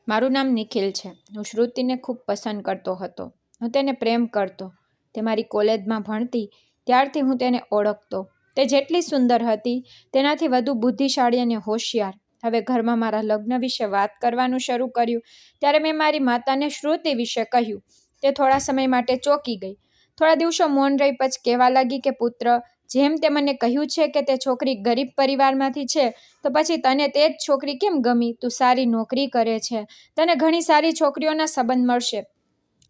મારું નામ નિખિલ છે. હું શ્રુતિને ખૂબ પસંદ કરતો હતો. હું તેને પ્રેમ કરતો. તે મારી કોલેજમાં ભણતી ત્યારથી હું તેને ઓળખતો. તે જેટલી સુંદર હતી તેનાથી વધુ બુદ્ધિશાળી અને હોશિયાર. હવે ઘરમાં મારા લગ્ન વિશે વાત કરવાનું શરૂ કર્યું ત્યારે મેં મારી માતાને શ્રુતિ વિશે કહ્યું. તે થોડા સમય માટે ચોંકી ગઈ. થોડા દિવસો મૌન રહી પછી કહેવા લાગી કે પુત્ર, જેમ તે મને કહ્યું છે કે તે છોકરી ગરીબ પરિવારમાંથી છે, તો પછી તને તે જ છોકરી કેમ ગમી? તું સારી નોકરી કરે છે, તને ઘણી સારી છોકરીઓના સંબંધ મળશે.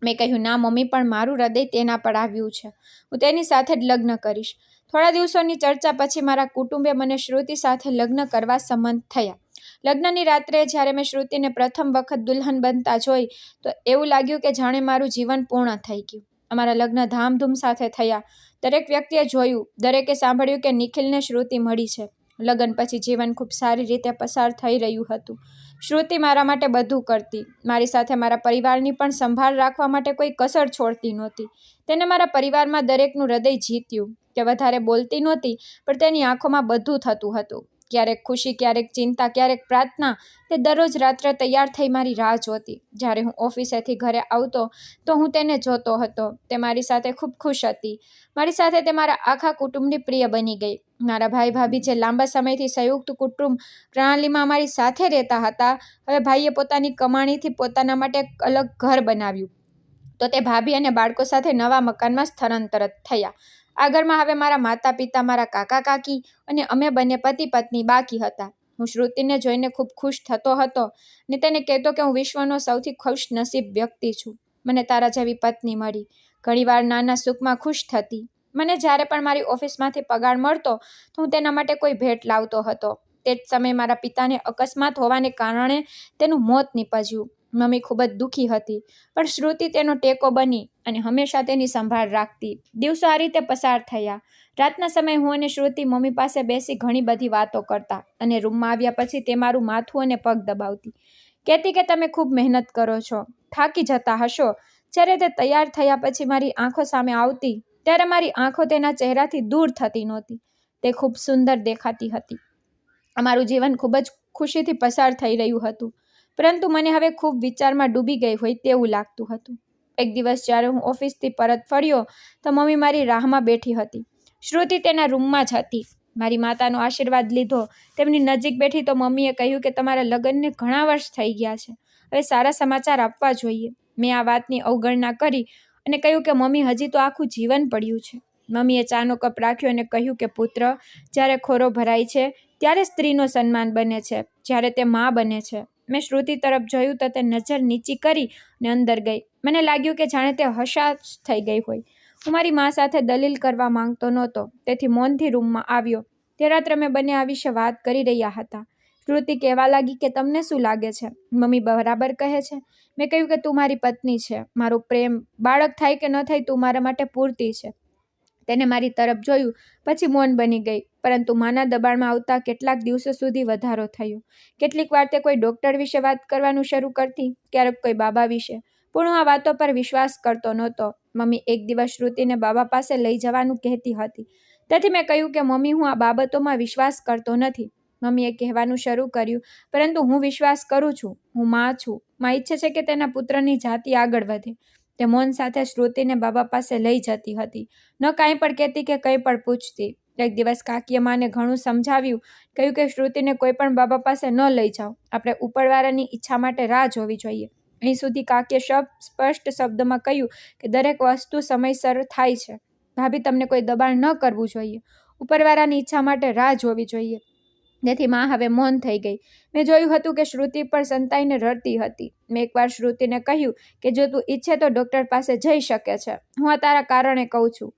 મેં કહ્યું, ના મમ્મી, પણ મારું હૃદય તેના પર આવ્યું છે. હું તેની સાથે જ લગ્ન કરીશ. થોડા દિવસોની ચર્ચા પછી મારા કુટુંબે મને શ્રુતિ સાથે લગ્ન કરવા સંમત થયા. લગ્નની રાત્રે જ્યારે મેં શ્રુતિને પ્રથમ વખત દુલ્હન બનતા જોઈ તો એવું લાગ્યું કે જાણે મારું જીવન પૂર્ણ થઈ ગયું. અમારા લગ્ન ધામધૂમ સાથે થયા. દરેક વ્યક્તિએ જોયું, દરેકે સાંભળ્યું કે નિખિલને શ્રુતિ મળી છે. લગ્ન પછી જીવન ખૂબ સારી રીતે પસાર થઈ રહ્યું હતું. શ્રુતિ મારા માટે બધું કરતી. મારી સાથે મારા પરિવારની પણ સંભાળ રાખવા માટે કોઈ કસર છોડતી નહોતી. તેને મારા પરિવારમાં દરેકનું હૃદય જીત્યું. તે વધારે બોલતી નહોતી, પણ તેની આંખોમાં બધું થતું હતું. ક્યારેક ખુશી, ક્યારેક ચિંતા, ક્યારેક પ્રાર્થના. તે દરરોજ રાત્રે તૈયાર થઈ મારી રાહ જોતી. જ્યારે હું ઓફિસેથી ઘરે આવતો તો હું તેને જોતો હતો. તે મારી સાથે ખૂબ ખુશ હતી. મારી સાથે તે મારા આખા કુટુંબની પ્રિય બની ગઈ. મારા ભાઈ ભાભી જે લાંબા સમયથી સંયુક્ત કુટુંબ પ્રણાલીમાં અમારી સાથે રહેતા હતા, હવે ભાઈએ પોતાની કમાણીથી પોતાના માટે એક અલગ ઘર બનાવ્યું. તો તે ભાભી અને બાળકો સાથે નવા મકાનમાં સ્થળાંતર થયા. આ ઘરમાં હવે મારા માતા પિતા, મારા કાકા કાકી અને અમે બંને પતિ પત્ની બાકી હતા. હું શ્રુતિને જોઈને ખૂબ ખુશ થતો હતો અને તેને કહેતો કે હું વિશ્વનો સૌથી ખુશનસીબ વ્યક્તિ છું. મને તારા જેવી પત્ની મળી. ઘણીવાર નાના સુખમાં ખુશ થતી. મને જ્યારે પણ મારી ઓફિસમાંથી પગાર મળતો તો હું તેના માટે કોઈ ભેટ લાવતો હતો. તે જ સમયે મારા પિતાને અકસ્માત હોવાને કારણે તેનું મોત નીપજ્યું. મમ્મી ખૂબ જ દુઃખી હતી, પણ શ્રુતિ તેનો ટેકો બની અને હંમેશા તેની સંભાળ રાખતી. દિવસો આ રીતે પસાર થયા. રાતના સમયે હું અને શ્રુતિ મમ્મી પાસે બેસી ઘણી બધી વાતો કરતા અને રૂમમાં આવ્યા પછી તે મારું માથું અને પગ દબાવતી. કહેતી કે તમે ખૂબ મહેનત કરો છો, થાકી જતા હશો. જ્યારે તે તૈયાર થયા પછી મારી આંખો સામે આવતી ત્યારે મારી આંખો તેના ચહેરાથી દૂર થતી નહોતી. તે ખૂબ સુંદર દેખાતી હતી. અમારું જીવન ખૂબ જ ખુશીથી પસાર થઈ રહ્યું હતું, પરંતુ મને હવે ખૂબ વિચારમાં ડૂબી ગઈ હોય તેવું લાગતું હતું. એક દિવસ જ્યારે હું ઓફિસથી પરત ફર્યો તો મમ્મી મારી રાહમાં બેઠી હતી. શ્રુતિ તેના રૂમમાં જ હતી. મારી માતાનો આશીર્વાદ લીધો. તેમની નજીક બેઠી તો મમ્મીએ કહ્યું કે તમારા લગ્નને ઘણા વર્ષ થઈ ગયા છે, હવે સારા સમાચાર આપવા જોઈએ. મેં આ વાતની અવગણના કરી અને કહ્યું કે મમ્મી, હજી તો આખું જીવન પડ્યું છે. મમ્મીએ ચાનો કપ રાખ્યો અને કહ્યું કે પુત્ર, જ્યારે ખોરો ભરાય છે ત્યારે સ્ત્રીનો સન્માન બને છે, જ્યારે તે માં બને છે. મેં શ્રુતિ તરફ જોયું તો તે નજર નીચી કરી અને અંદર ગઈ. મને લાગ્યું કે જાણે તે હતાશ થઈ ગઈ હોય. હું મારી મા સાથે દલીલ કરવા માંગતો નહોતો, તેથી મૌનથી રૂમમાં આવ્યો. તે રાત્રે અમે બંને આ વિશે વાત કરી રહ્યા હતા. શ્રુતિ કહેવા લાગી કે તમને શું લાગે છે, મમ્મી બરાબર કહે છે? મેં કહ્યું કે તું મારી પત્ની છે, મારો પ્રેમ, બાળક થાય કે ન થાય તું મારા માટે પૂરતી છે. તેને મારી તરફ જોયું પછી મૌન બની ગઈ, પરંતુ માના દબાણમાં આવતા કેટલાક દિવસો સુધી વધારો થયો. કેટલીક વાર તે કોઈ ડૉક્ટર વિશે વાત કરવાનું શરૂ કરતી, ક્યારેક કોઈ બાબા વિશે, પણ હું આ વાતો પર વિશ્વાસ કરતો નહોતો. મમ્મી એક દિવસ શ્રુતિને બાબા પાસે લઈ જવાનું કહેતી હતી, તેથી મેં કહ્યું કે મમ્મી, હું આ બાબતોમાં વિશ્વાસ કરતો નથી. મમ્મીએ કહેવાનું શરૂ કર્યું, પરંતુ હું વિશ્વાસ કરું છું. હું માં છું. માં ઈચ્છે છે કે તેના પુત્રની જાતિ આગળ વધે. તે મૌન સાથે શ્રુતિને બાબા પાસે લઈ જતી હતી. ન કાંઈ પણ કહેતી કે કંઈ પણ પૂછતી. એક દિવસ કાકીએ માને ઘણું સમજાવ્યું, કહ્યું કે શ્રુતિને કોઈ પણ બાબા પાસે ન લઈ જાઓ. આપણે ઉપરવાળાની ઈચ્છા માટે રાહ જોવી જોઈએ. અહીં સુધી કાકીએ સ્પષ્ટ શબ્દમાં કહ્યું કે દરેક વસ્તુ સમયસર થાય છે. ભાભી, તમને કોઈ દબાણ ન કરવું જોઈએ. ઉપરવાળાની ઈચ્છા માટે રાહ જોવી જોઈએ. તેથી માં હવે મૌન થઈ ગઈ. મેં જોયું હતું કે શ્રુતિ પણ સંતાઈને રડતી હતી. મેં એકવાર શ્રુતિને કહ્યું કે જો તું ઈચ્છે તો ડૉક્ટર પાસે જઈ શકે છે. હું આ તારા કારણે કહું છું.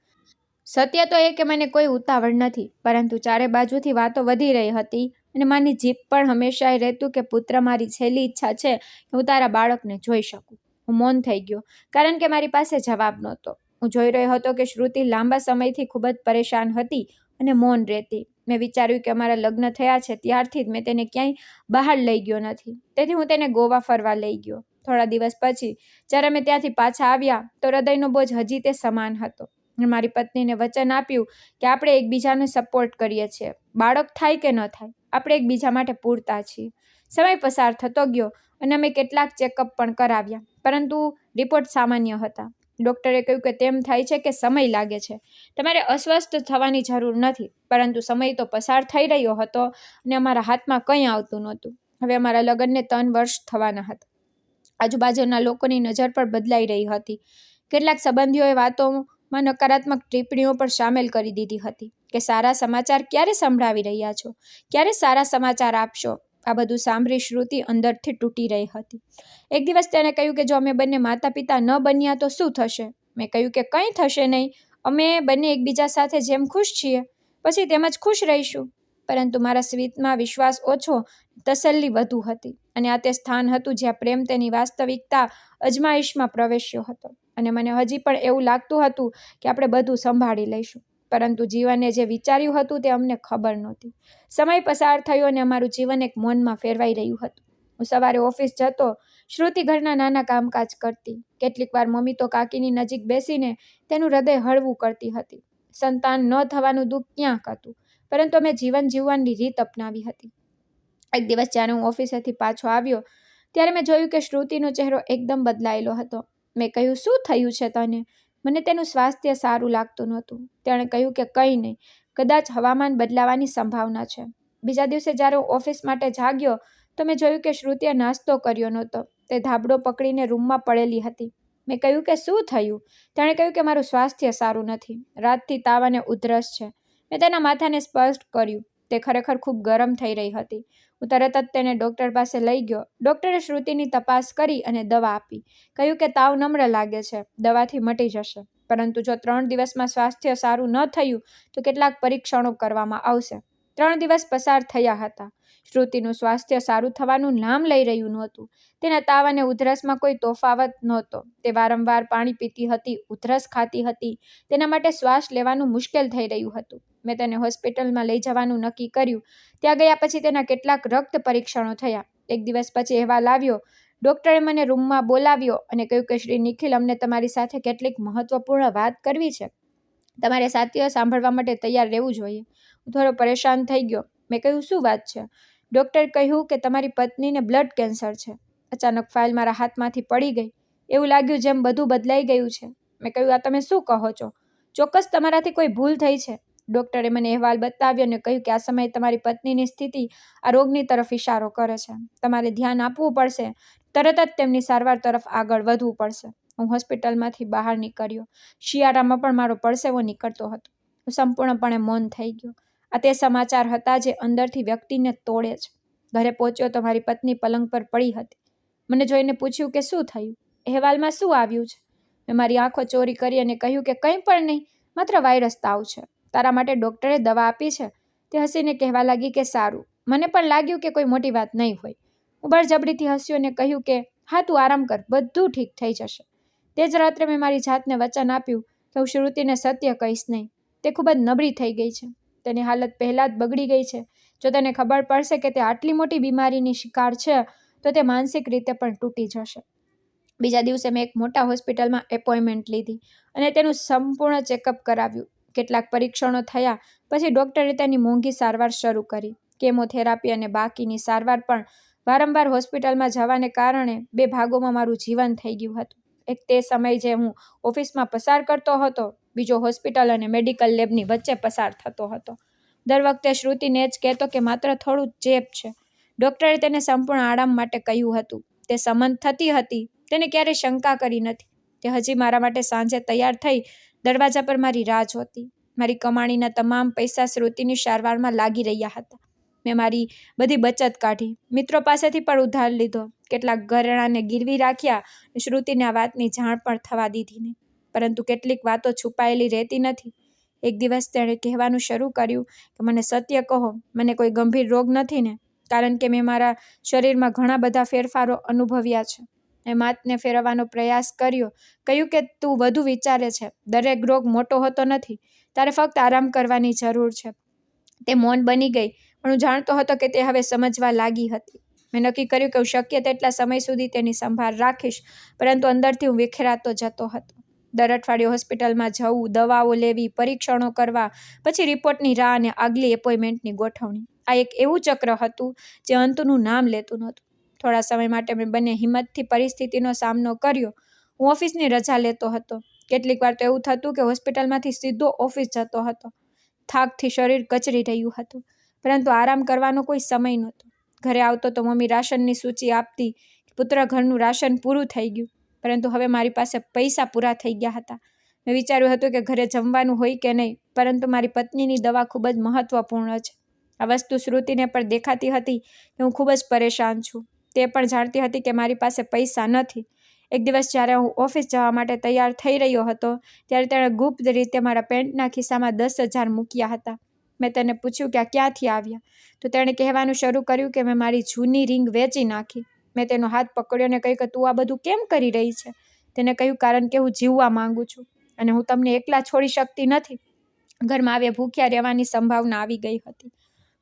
સત્ય તો એ કે મને કોઈ ઉતાવળ નથી, પરંતુ ચારે બાજુથી વાતો વધી રહી હતી અને માની જીભ પણ હંમેશા એ રહેતું કે પુત્ર, મારી છેલ્લી ઈચ્છા છે કે હું તારા બાળકને જોઈ શકું. હું મૌન થઈ ગયો, કારણ કે મારી પાસે જવાબ નહોતો. હું જોઈ રહ્યો હતો કે શ્રુતિ લાંબા સમયથી ખૂબ જ પરેશાન હતી અને મૌન રહેતી. મેં વિચાર્યું કે અમારા લગ્ન થયા છે ત્યારથી જ મેં તેને ક્યાંય બહાર લઈ ગયો નથી, તેથી હું તેને ગોવા ફરવા લઈ ગયો. થોડા દિવસ પછી જ્યારે અમે ત્યાંથી પાછા આવ્યા તો હૃદયનો બોજ હજી તે સમાન હતો. મારી પત્નીને વચન આપ્યું કે આપણે એકબીજાને સપોર્ટ કરીએ છીએ. બાળક થાય કે ન થાય, આપણે એકબીજા માટે પૂરતા છીએ. સમય પસાર થતો ગયો અને અમે કેટલાક ચેકઅપ પણ કરાવ્યા, પરંતુ રિપોર્ટ સામાન્ય હતા. ડૉક્ટરે કહ્યું કે તેમ થાય છે કે સમય લાગે છે, તમારે અસ્વસ્થ થવાની જરૂર નથી. પરંતુ સમય તો પસાર થઈ રહ્યો હતો અને અમારા હાથમાં કંઈ આવતું નહોતું. હવે અમારા લગ્નને 3 વર્ષ થવાના હતા. આજુબાજુના લોકોની નજર પણ બદલાઈ રહી હતી. કેટલાક સંબંધીઓએ વાતોમાં નકારાત્મક ટિપ્પણીઓ પણ સામેલ કરી દીધી હતી કે સારા સમાચાર ક્યારે સંભળાવી રહ્યા છો, ક્યારે સારા સમાચાર આપશો. આ બધું સાંભળી શ્રુતિ અંદરથી તૂટી રહી હતી. એક દિવસ તેણે કહ્યું કે જો અમે બંને માતા પિતા ન બન્યા તો શું થશે? મેં કહ્યું કે કંઈ થશે નહીં, અમે બંને એકબીજા સાથે જેમ ખુશ છીએ પછી તેમ જ ખુશ રહીશું. પરંતુ મારા સ્મિતમાં વિશ્વાસ ઓછો, તસલ્લી વધુ હતી. અને આ તે સ્થાન હતું જ્યાં પ્રેમ તેની વાસ્તવિકતા અજમાઈશમાં પ્રવેશ્યો હતો. અને મને હજી પણ એવું લાગતું હતું કે આપણે બધું સંભાળી લઈશું, પરંતુ જીવને જે વિચાર્યું હતું તે અમને ખબર નહોતી. સમય પસાર થયો અને અમારું જીવન એક મૌનમાં ફેરવાઈ રહ્યું હતું. હું સવારે ઓફિસ જતો, શ્રુતિ ઘરના નાના કામકાજ કરતી. કેટલીક વાર મમ્મી તો કાકીની નજીક બેસીને તેનું હૃદય હળવું કરતી હતી. સંતાન ન થવાનું દુઃખ ક્યાંક હતું, પરંતુ અમે જીવન જીવવાની રીત અપનાવી હતી. એક દિવસ જ્યારે હું ઓફિસેથી પાછો આવ્યો ત્યારે મેં જોયું કે શ્રુતિનો ચહેરો એકદમ બદલાયેલો હતો. મેં કહ્યું, શું થયું છે તને? મને તેનું સ્વાસ્થ્ય સારું લાગતું નહોતું. તેણે કહ્યું કે કંઈ નહીં, કદાચ હવામાન બદલાવાની સંભાવના છે. બીજા દિવસે જ્યારે હું ઓફિસ માટે જાગ્યો તો મેં જોયું કે શ્રુતિએ નાસ્તો કર્યો નહોતો. તે ધાબળો પકડીને રૂમમાં પડેલી હતી. મેં કહ્યું કે શું થયું? તેણે કહ્યું કે મારું સ્વાસ્થ્ય સારું નથી, રાતથી તાવ અને ઉધરસ છે. મેં તેના માથાને સ્પર્શ કર્યું. તે ખરેખર ખૂબ ગરમ થઈ રહી હતી. હું તરત જ તેને ડૉક્ટર પાસે લઈ ગયો. ડૉક્ટરે શ્રુતિની તપાસ કરી અને દવા આપી. કહ્યું કે તાવ નમ્ર લાગે છે, દવાથી મટી જશે. પરંતુ જો 3 દિવસમાં સ્વાસ્થ્ય સારું ન થયું તો કેટલાક પરીક્ષણો કરવામાં આવશે. 3 દિવસ પસાર થયા હતા. શ્રુતિનું સ્વાસ્થ્ય સારું થવાનું નામ લઈ રહ્યું નહોતું. તેના તાવ અને ઉધરસમાં કોઈ તફાવત નહોતો. તે વારંવાર પાણી પીતી હતી, ઉધરસ ખાતી હતી. તેના માટે શ્વાસ લેવાનું મુશ્કેલ થઈ રહ્યું હતું. મેં તેને હોસ્પિટલમાં લઈ જવાનું નક્કી કર્યું. ત્યાં ગયા પછી તેના કેટલાક રક્ત પરીક્ષણો થયા. એક દિવસ પછી અહેવાલ આવ્યો. ડૉક્ટરે મને રૂમમાં બોલાવ્યો અને કહ્યું કે શ્રી નિખિલ, અમને તમારી સાથે કેટલીક મહત્વપૂર્ણ વાત કરવી છે. તમારે સાથી સાંભળવા માટે તૈયાર રહેવું જોઈએ. હું થોડો પરેશાન થઈ ગયો. મેં કહ્યું, શું વાત છે? ડૉક્ટરે કહ્યું કે તમારી પત્નીને બ્લડ કેન્સર છે. અચાનક ફાઇલ મારા હાથમાંથી પડી ગઈ. એવું લાગ્યું જેમ બધું બદલાઈ ગયું છે. મેં કહ્યું, આ તમે શું કહો છો? ચોક્કસ તમારાથી કોઈ ભૂલ થઈ છે. ડૉક્ટરે મને અહેવાલ બતાવ્યો અને કહ્યું કે આ સમયે તમારી પત્નીની સ્થિતિ આ રોગની તરફ ઇશારો કરે છે. તમારે ધ્યાન આપવું પડશે. તરત જ તેમની સારવાર તરફ આગળ વધવું પડશે. હું હોસ્પિટલમાંથી બહાર નીકળ્યો. શિયાળામાં પણ મારો પરસેવો નીકળતો હતો. હું સંપૂર્ણપણે મૌન થઈ ગયો. આ તે સમાચાર હતા જે અંદરથી વ્યક્તિને તોડે છે. ઘરે પહોંચ્યો તો મારી પત્ની પલંગ પર પડી હતી. મને જોઈને પૂછ્યું કે શું થયું? અહેવાલમાં શું આવ્યું છે? મેં મારી આંખો ચોરી કરી અને કહ્યું કે કંઈ પણ નહીં, માત્ર વાયરસ તાવ છે. તારા માટે ડૉક્ટરે દવા આપી છે. તે હસીને કહેવા લાગી કે સારું. મને પણ લાગ્યું કે કોઈ મોટી વાત નહીં હોય. હું બળજબરીથી હસ્યો અને કહ્યું કે હા, તું આરામ કર, બધું ઠીક થઈ જશે. તે જ રાત્રે મેં મારી જાતને વચન આપ્યું કે હું શ્રુતિને સત્ય કહીશ નહીં. તે ખૂબ જ નબળી થઈ ગઈ છે. તેની હાલત પહેલાં જ બગડી ગઈ છે. જો તેને ખબર પડશે કે તે આટલી મોટી બીમારીની શિકાર છે તો તે માનસિક રીતે પણ તૂટી જશે. બીજા દિવસે મેં એક મોટા હોસ્પિટલમાં એપોઇન્ટમેન્ટ લીધી અને તેનું સંપૂર્ણ ચેકઅપ કરાવ્યું. કેટલાક પરીક્ષણો થયા પછી ડૉક્ટરે તેની મોંઘી સારવાર શરૂ કરી. કેમોથેરાપી અને બાકીની સારવાર પણ. વારંવાર હોસ્પિટલમાં જવાને કારણે 2 ભાગોમાં મારું જીવન થઈ ગયું હતું. એક તે સમય જે હું ઓફિસમાં પસાર કરતો હતો, બીજો હોસ્પિટલ અને મેડિકલ લેબની વચ્ચે પસાર થતો હતો. દર વખતે શ્રુતિને જ કહેતો કે માત્ર થોડું ચેપ છે. ડૉક્ટરે તેને સંપૂર્ણ આરામ માટે કહ્યું હતું. તે સંમત થતી હતી. તેને ક્યારેય શંકા કરી નથી. તે હજી મારા માટે સાંજે તૈયાર થઈ દરવાજા પર મારી રાહ જોતી. મારી કમાણીના તમામ પૈસા શ્રુતિની સારવારમાં લાગી રહ્યા હતા. મેં મારી બધી બચત કાઢી. મિત્રો પાસેથી પણ ઉધાર લીધો. કેટલાક ઘરેણાંને ગીરવી રાખ્યા. શ્રુતિને આ વાતની જાણ પણ થવા દીધી નહીં. પરંતુ કેટલીક વાતો છુપાયેલી રહેતી નથી. એક દિવસ તેણે કહેવાનું શરૂ કર્યું કે મને સત્ય કહો, મને કોઈ ગંભીર રોગ નથી ને? કારણ કે મેં મારા શરીરમાં ઘણા બધા ફેરફારો અનુભવ્યા છે. મેં માથને ફેરવવાનો પ્રયાસ કર્યો. કહ્યું કે તું વધુ વિચારે છે. દરેક રોગ મોટો હોતો નથી. તારે ફક્ત આરામ કરવાની જરૂર છે. તે મૌન બની ગઈ, પણ હું જાણતો હતો કે તે હવે સમજવા લાગી હતી. મેં નક્કી કર્યું કે હું શક્ય તેટલા સમય સુધી તેની સંભાળ રાખીશ, પરંતુ અંદરથી હું વિખેરાતો જતો હતો. દર અઠવાડિયે હોસ્પિટલમાં જવું, દવાઓ લેવી, પરીક્ષણો કરવા, પછી રિપોર્ટની રાહ અને આગલી એપોઇન્ટમેન્ટની ગોઠવણી. આ એક એવું ચક્ર હતું જે અંતનું નામ લેતું નહોતું. થોડા સમય માટે મેં બંને હિંમતથી પરિસ્થિતિનો સામનો કર્યો. હું ઓફિસની રજા લેતો હતો. કેટલીક વાર તો એવું થતું કે હોસ્પિટલમાંથી સીધો ઓફિસ જતો હતો. થાકથી શરીર કચરી રહ્યું હતું, પરંતુ આરામ કરવાનો કોઈ સમય નહોતો. ઘરે આવતો તો મમ્મી રાશનની સૂચિ આપતી. પુત્ર, ઘરનું રાશન પૂરું થઈ ગયું, પરંતુ હવે મારી પાસે પૈસા પૂરા થઈ ગયા હતા. મેં વિચાર્યું હતું કે ઘરે જમવાનું હોય કે નહીં, પરંતુ મારી પત્નીની દવા ખૂબ જ મહત્વપૂર્ણ છે. આ વસ્તુ શ્રુતિને પણ દેખાતી હતી કે હું ખૂબ જ પરેશાન છું. તે પણ જાણતી હતી કે મારી પાસે પૈસા નથી. એક દિવસ જ્યારે હું ઓફિસ જવા માટે તૈયાર થઈ રહ્યો હતો, ત્યારે તેણે ગુપ્ત રીતે મારા પેન્ટના ખિસ્સામાં 10,000 મૂક્યા હતા. મેં તેને પૂછ્યું કે આ ક્યાંથી આવ્યા, તો તેણે કહેવાનું શરૂ કર્યું કે મેં મારી જૂની રિંગ વેચી નાખી. મેં તેનો હાથ પકડ્યો અને કહ્યું કે તું આ બધું કેમ કરી રહી છે? તેને કહ્યું, કારણ કે હું જીવવા માંગુ છું અને હું તમને એકલા છોડી શકતી નથી. ઘરમાં આવે ભૂખ્યા રહેવાની સંભાવના આવી ગઈ હતી.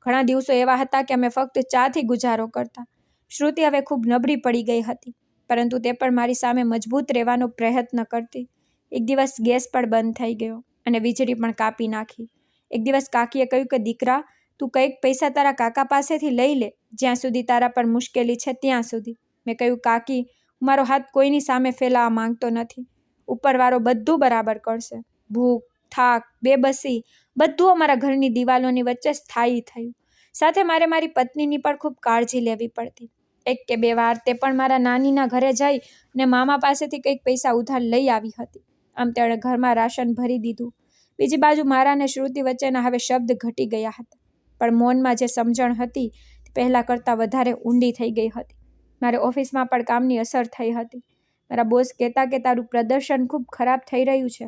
ઘણા દિવસો એવા હતા કે અમે ફક્ત ચાથી ગુજારો કરતા. શ્રુતિ હવે ખૂબ નબળી પડી ગઈ હતી, પરંતુ તે પણ મારી સામે મજબૂત રહેવાનો પ્રયત્ન કરતી. એક દિવસ ગેસ પણ બંધ થઈ ગયો અને વીજળી પણ કાપી નાખી. એક દિવસ કાકીએ કહ્યું કે દીકરા, તું કંઈક પૈસા તારા કાકા પાસેથી લઈ લે, જ્યાં સુધી તારા પર મુશ્કેલી છે ત્યાં સુધી. મેં કહ્યું, કાકી, હું મારો હાથ કોઈની સામે ફેલાવવા માંગતો નથી. ઉપરવાળો બધું બરાબર કરશે. ભૂખ, થાક, બેબસી બધું અમારા ઘરની દિવાલોની વચ્ચે સ્થાયી થયું. સાથે મારે મારી પત્નીની પણ ખૂબ કાળજી લેવી પડતી. 1 કે 2 વાર તે પણ મારા નાનીના ઘરે જઈ અને મામા પાસેથી કંઈક પૈસા ઉધાર લઈ આવી હતી. આમ તેણે ઘરમાં રાશન ભરી દીધું. બીજી બાજુ મારા અને શ્રુતિ વચ્ચેના હવે શબ્દ ઘટી ગયા હતા, પણ મૌનમાં જે સમજણ હતી તે પહેલાં કરતાં વધારે ઊંડી થઈ ગઈ હતી. મારે ઓફિસમાં પણ કામની અસર થઈ હતી. મારા બોસ કહેતા કે તારું પ્રદર્શન ખૂબ ખરાબ થઈ રહ્યું છે.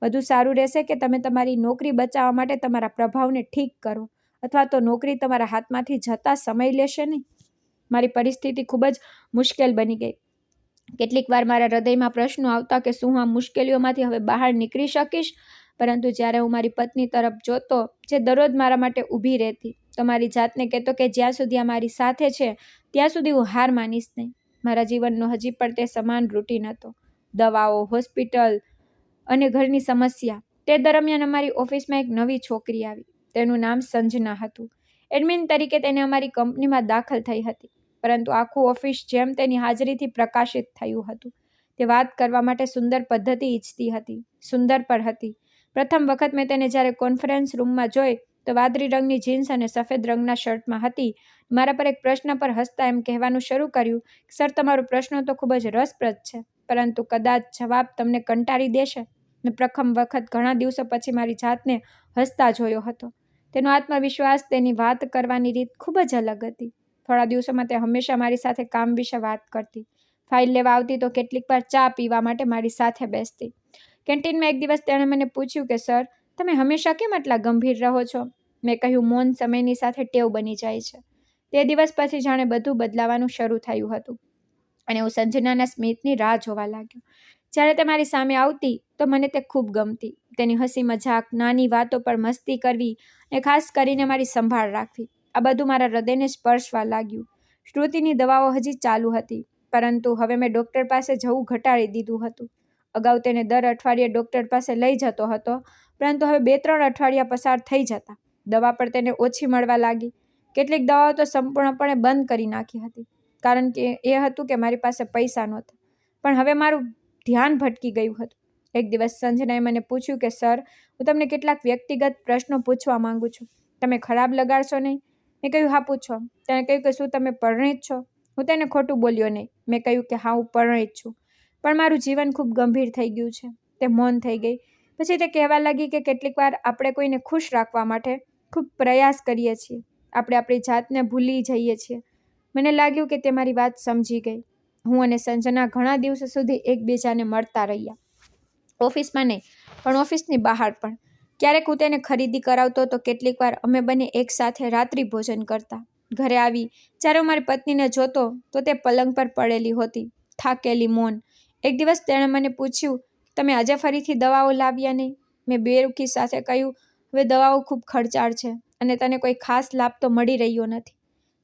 વધુ સારું રહેશે કે તમે તમારી નોકરી બચાવવા માટે તમારા પ્રભાવને ઠીક કરો, અથવા તો નોકરી તમારા હાથમાંથી જતા સમય લેશે નહીં. મારી પરિસ્થિતિ ખૂબ જ મુશ્કેલ બની ગઈ. કેટલીક વાર મારા હૃદયમાં પ્રશ્નો આવતા કે શું હું આ મુશ્કેલીઓમાંથી હવે બહાર નીકળી શકીશ? પરંતુ જ્યારે હું મારી પત્ની તરફ જોતો, જે દરરોજ મારા માટે ઊભી રહેતી, તો મારી જાતને કહેતો કે જ્યાં સુધી આ મારી સાથે છે ત્યાં સુધી હું હાર માનીશ નહીં. મારા જીવનનો હજી પણ તે સમાન રૂટીન હતો. દવાઓ, હોસ્પિટલ અને ઘરની સમસ્યા. તે દરમિયાન અમારી ઓફિસમાં એક નવી છોકરી આવી. તેનું નામ સંજના હતું. એડમિન તરીકે તેને અમારી કંપનીમાં દાખલ થઈ હતી, પરંતુ આખું ઓફિસ જેમ તેની હાજરીથી પ્રકાશિત થયું હતું. તે વાત કરવા માટે સુંદર પદ્ધતિ ઈચ્છતી હતી, સુંદર પર હતી. પ્રથમ વખત મેં તેને જ્યારે કોન્ફરન્સ રૂમમાં જોઈ તો વાદળી રંગની જીન્સ અને સફેદ રંગના શર્ટમાં હતી. મારા પર એક પ્રશ્ન પર હસતા એમ કહેવાનું શરૂ કર્યું, સર, તમારો પ્રશ્ન તો ખૂબ જ રસપ્રદ છે, પરંતુ કદાચ જવાબ તમને કંટાળી દેશે. મેં પ્રથમ વખત ઘણા દિવસો પછી મારી જાતને હસતા જોયો હતો. તેનો આત્મવિશ્વાસ, તેની વાત કરવાની રીત ખૂબ જ અલગ હતી. થોડા દિવસોમાં તે હંમેશા મારી સાથે કામ વિશે વાત કરતી. ફાઇલ લેવા આવતી તો કેટલીક વાર ચા પીવા માટે મારી સાથે બેસતી. કેન્ટીનમાં એક દિવસ તેણે મને પૂછ્યું કે સર, તમે હંમેશા કેમ આટલા ગંભીર રહો છો? મેં કહ્યું, મૌન સમયની સાથે ટેવ બની જાય છે. તે દિવસ પછી જાણે બધું બદલાવાનું શરૂ થયું હતું અને હું સંજનાના સ્મિતની રાહ જોવા લાગ્યો. જ્યારે તે મારી સામે આવતી તો મને તે ખૂબ ગમતી. તેની હસી મજાક, નાની વાતો પર મસ્તી કરવી અને ખાસ કરીને મારી સંભાળ રાખવી, આ બધું મારા હૃદયને સ્પર્શવા લાગ્યું. શ્રુતિની દવાઓ હજી ચાલુ હતી, પરંતુ હવે મેં ડૉક્ટર પાસે જવું ઘટાડી દીધું હતું. અગાઉ તેને દર અઠવાડિયે ડૉક્ટર પાસે લઈ જતો હતો, પરંતુ હવે 2-3 અઠવાડિયા પસાર થઈ જતા. દવા પર તેને ઓછી મળવા લાગી. કેટલીક દવાઓ તો સંપૂર્ણપણે બંધ કરી નાખી હતી, કારણ કે એ હતું કે મારી પાસે પૈસા નહોતા. પણ હવે મારું ધ્યાન ભટકી ગયું હતું. એક દિવસ સંજનાએ મને પૂછ્યું કે સર, હું તમને કેટલાક વ્યક્તિગત પ્રશ્નો પૂછવા માંગુ છું. તમે ખરાબ લગાડશો નહીં? મેં કહ્યું, હા, પૂછો. તેણે કહ્યું કે શું તમે પરિણીત છો? હું તેને ખોટું બોલ્યો નહીં. મેં કહ્યું કે હા, હું પરિણીત છું, પણ મારું જીવન ખૂબ ગંભીર થઈ ગયું છે. તે મૌન થઈ ગઈ. પછી તે કહેવા લાગી કે કેટલીક વાર આપણે કોઈને ખુશ રાખવા માટે ખૂબ પ્રયાસ કરીએ છીએ. આપણે આપણી જાતને ભૂલી જઈએ છીએ. મને લાગ્યું કે તે મારી વાત સમજી ગઈ. હું અને સંજના ઘણા દિવસો સુધી એકબીજાને મળતા રહ્યા. ઓફિસમાં નહીં, પણ ઓફિસની બહાર પણ. ક્યારેક હું તેને ખરીદી કરાવતો તો કેટલીક વાર અમે બંને એકસાથે રાત્રિ ભોજન કરતા. ઘરે આવી જ્યારે હું મારી પત્નીને જોતો તો તે પલંગ પર પડેલી હોતી, થાકેલી, મૌન. એક દિવસ તેણે મને પૂછ્યું, તમે આજે ફરીથી દવાઓ લાવ્યા નહીં? મેં બેરુખી સાથે કહ્યું, હવે દવાઓ ખૂબ ખર્ચાળ છે અને તને કોઈ ખાસ લાભ તો મળી રહ્યો નથી.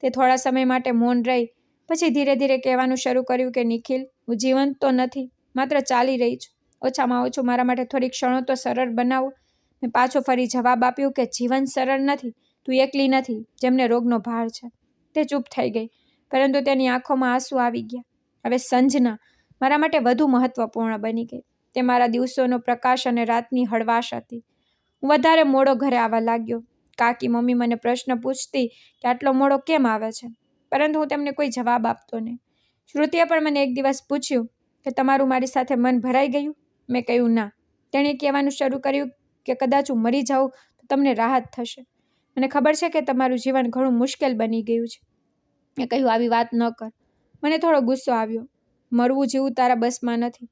તે થોડા સમય માટે મૌન રહી. પછી ધીરે ધીરે કહેવાનું શરૂ કર્યું કે નિખિલ, હું જીવંત તો નથી, માત્ર ચાલી રહી છું. ઓછામાં ઓછું મારા માટે થોડી ક્ષણો તો સરળ બનાવો. મેં પાછો ફરી જવાબ આપ્યો કે જીવન સરળ નથી. તું એકલી નથી જેમને રોગનો ભાર છે. તે ચૂપ થઈ ગઈ. પરંતુ તેની આંખોમાં આંસુ આવી ગયા. હવે સંજના મારા માટે વધુ મહત્વપૂર્ણ બની ગઈ. તે મારા દિવસોનો પ્રકાશ અને રાતની હળવાશ હતી. હું વધારે મોડો ઘરે આવવા લાગ્યો. કાકી મમ્મી મને પ્રશ્ન પૂછતી કે આટલો મોડો કેમ આવે છે, પરંતુ હું તેમને કોઈ જવાબ આપતો નહીં. શ્રુતિએ પણ મને એક દિવસ પૂછ્યું કે તમારું મારી સાથે મન ભરાઈ ગયું? મેં કહ્યું ના. તેણે કહેવાનું શરૂ કર્યું કે કદાચ હું મરી જાઉં તો તમને રાહત થશે. મને ખબર છે કે તમારું જીવન ઘણું મુશ્કેલ બની ગયું છે. મેં કહ્યું આવી વાત ન કર. મને થોડો ગુસ્સો આવ્યો. મરવું જીવવું તારા બસમાં નથી.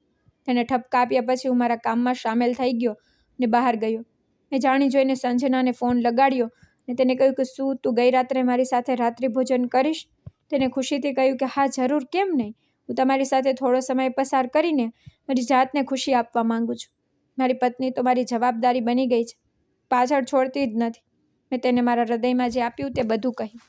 તેને ઠપકા આપ્યા પછી હું મારા કામમાં સામેલ થઈ ગયો અને બહાર ગયો. મેં જાણી જોઈને સંજનાને ફોન લગાડ્યો અને તેને કહ્યું કે શું તું ગઈ રાત્રે મારી સાથે રાત્રિ ભોજન કરીશ? તેને ખુશીથી કહ્યું કે હા જરૂર, કેમ નહીં. હું તમારી સાથે થોડો સમય પસાર કરીને મારી જાતને ખુશી આપવા માંગુ છું. મારી પત્ની તો મારી જવાબદારી બની ગઈ છે, પાછળ છોડતી જ નથી. મેં તેને મારા હૃદયમાં જે આપ્યું તે બધું કહ્યું.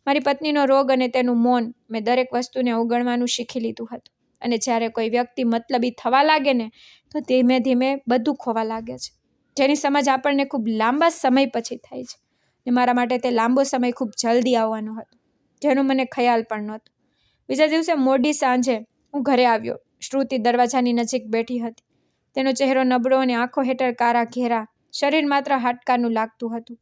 મારી પત્નીનો રોગ અને તેનું મૌન, મેં દરેક વસ્તુને અવગણવાનું શીખી લીધું હતું. અને જ્યારે કોઈ વ્યક્તિ મતલબી થવા લાગે ને તો ધીમે ધીમે બધું ખોવા લાગે છે, જેની સમજ આપણને ખૂબ લાંબા સમય પછી થાય છે. અને મારા માટે તે લાંબો સમય ખૂબ જલ્દી આવવાનો હતો, જેનો મને ખ્યાલ પણ નહોતો. બીજા દિવસે મોડી સાંજે હું ઘરે આવ્યો. શ્રુતિ દરવાજાની નજીક બેઠી હતી. તેનો ચહેરો નબળો અને આંખો હેઠળ કારા ઘેરા, શરીર માત્ર હાડકાનું લાગતું હતું.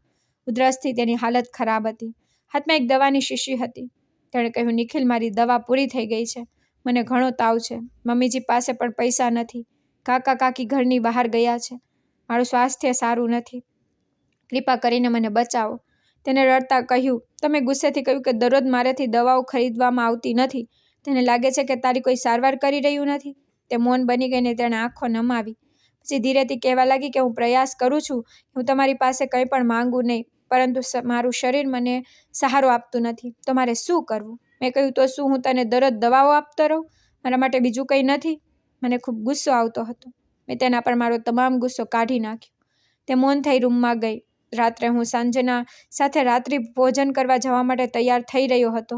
ઉધરસથી તેની હાલત ખરાબ હતી. હાથમાં એક દવાની શીશી હતી. તેણે કહ્યું, નિખિલ, મારી દવા પૂરી થઈ ગઈ છે. મને ઘણો તાવ છે. મમ્મીજી પાસે પણ પૈસા નથી. કાકા કાકી ઘરની બહાર ગયા છે. મારું સ્વાસ્થ્ય સારું નથી. કૃપા કરીને મને બચાવો. તેને રડતા કહ્યું. તમે ગુસ્સેથી કહ્યું કે દરરોજ મારેથી દવાઓ ખરીદવામાં આવતી નથી. તેને લાગે છે કે તારી કોઈ સારવાર કરી રહ્યું નથી. તે મૌન બની ગઈને તેણે આંખો નમાવી. પછી ધીરેથી કહેવા લાગી કે હું પ્રયાસ કરું છું કે હું તમારી પાસે કંઈ પણ માંગુ નહીં, પરંતુ મારું શરીર મને સહારો આપતું નથી. તો મારે શું કરવું? મેં કહ્યું, તો શું હું તને દરરોજ દવાઓ આપતો રહું? મારા માટે બીજું કંઈ નથી? મને ખૂબ ગુસ્સો આવતો હતો. મેં તેના પર મારો તમામ ગુસ્સો કાઢી નાખ્યો. તે મૌન થઈ રૂમમાં ગઈ. રાત્રે હું સંજના સાથે રાત્રિ ભોજન કરવા જવા માટે તૈયાર થઈ રહ્યો હતો,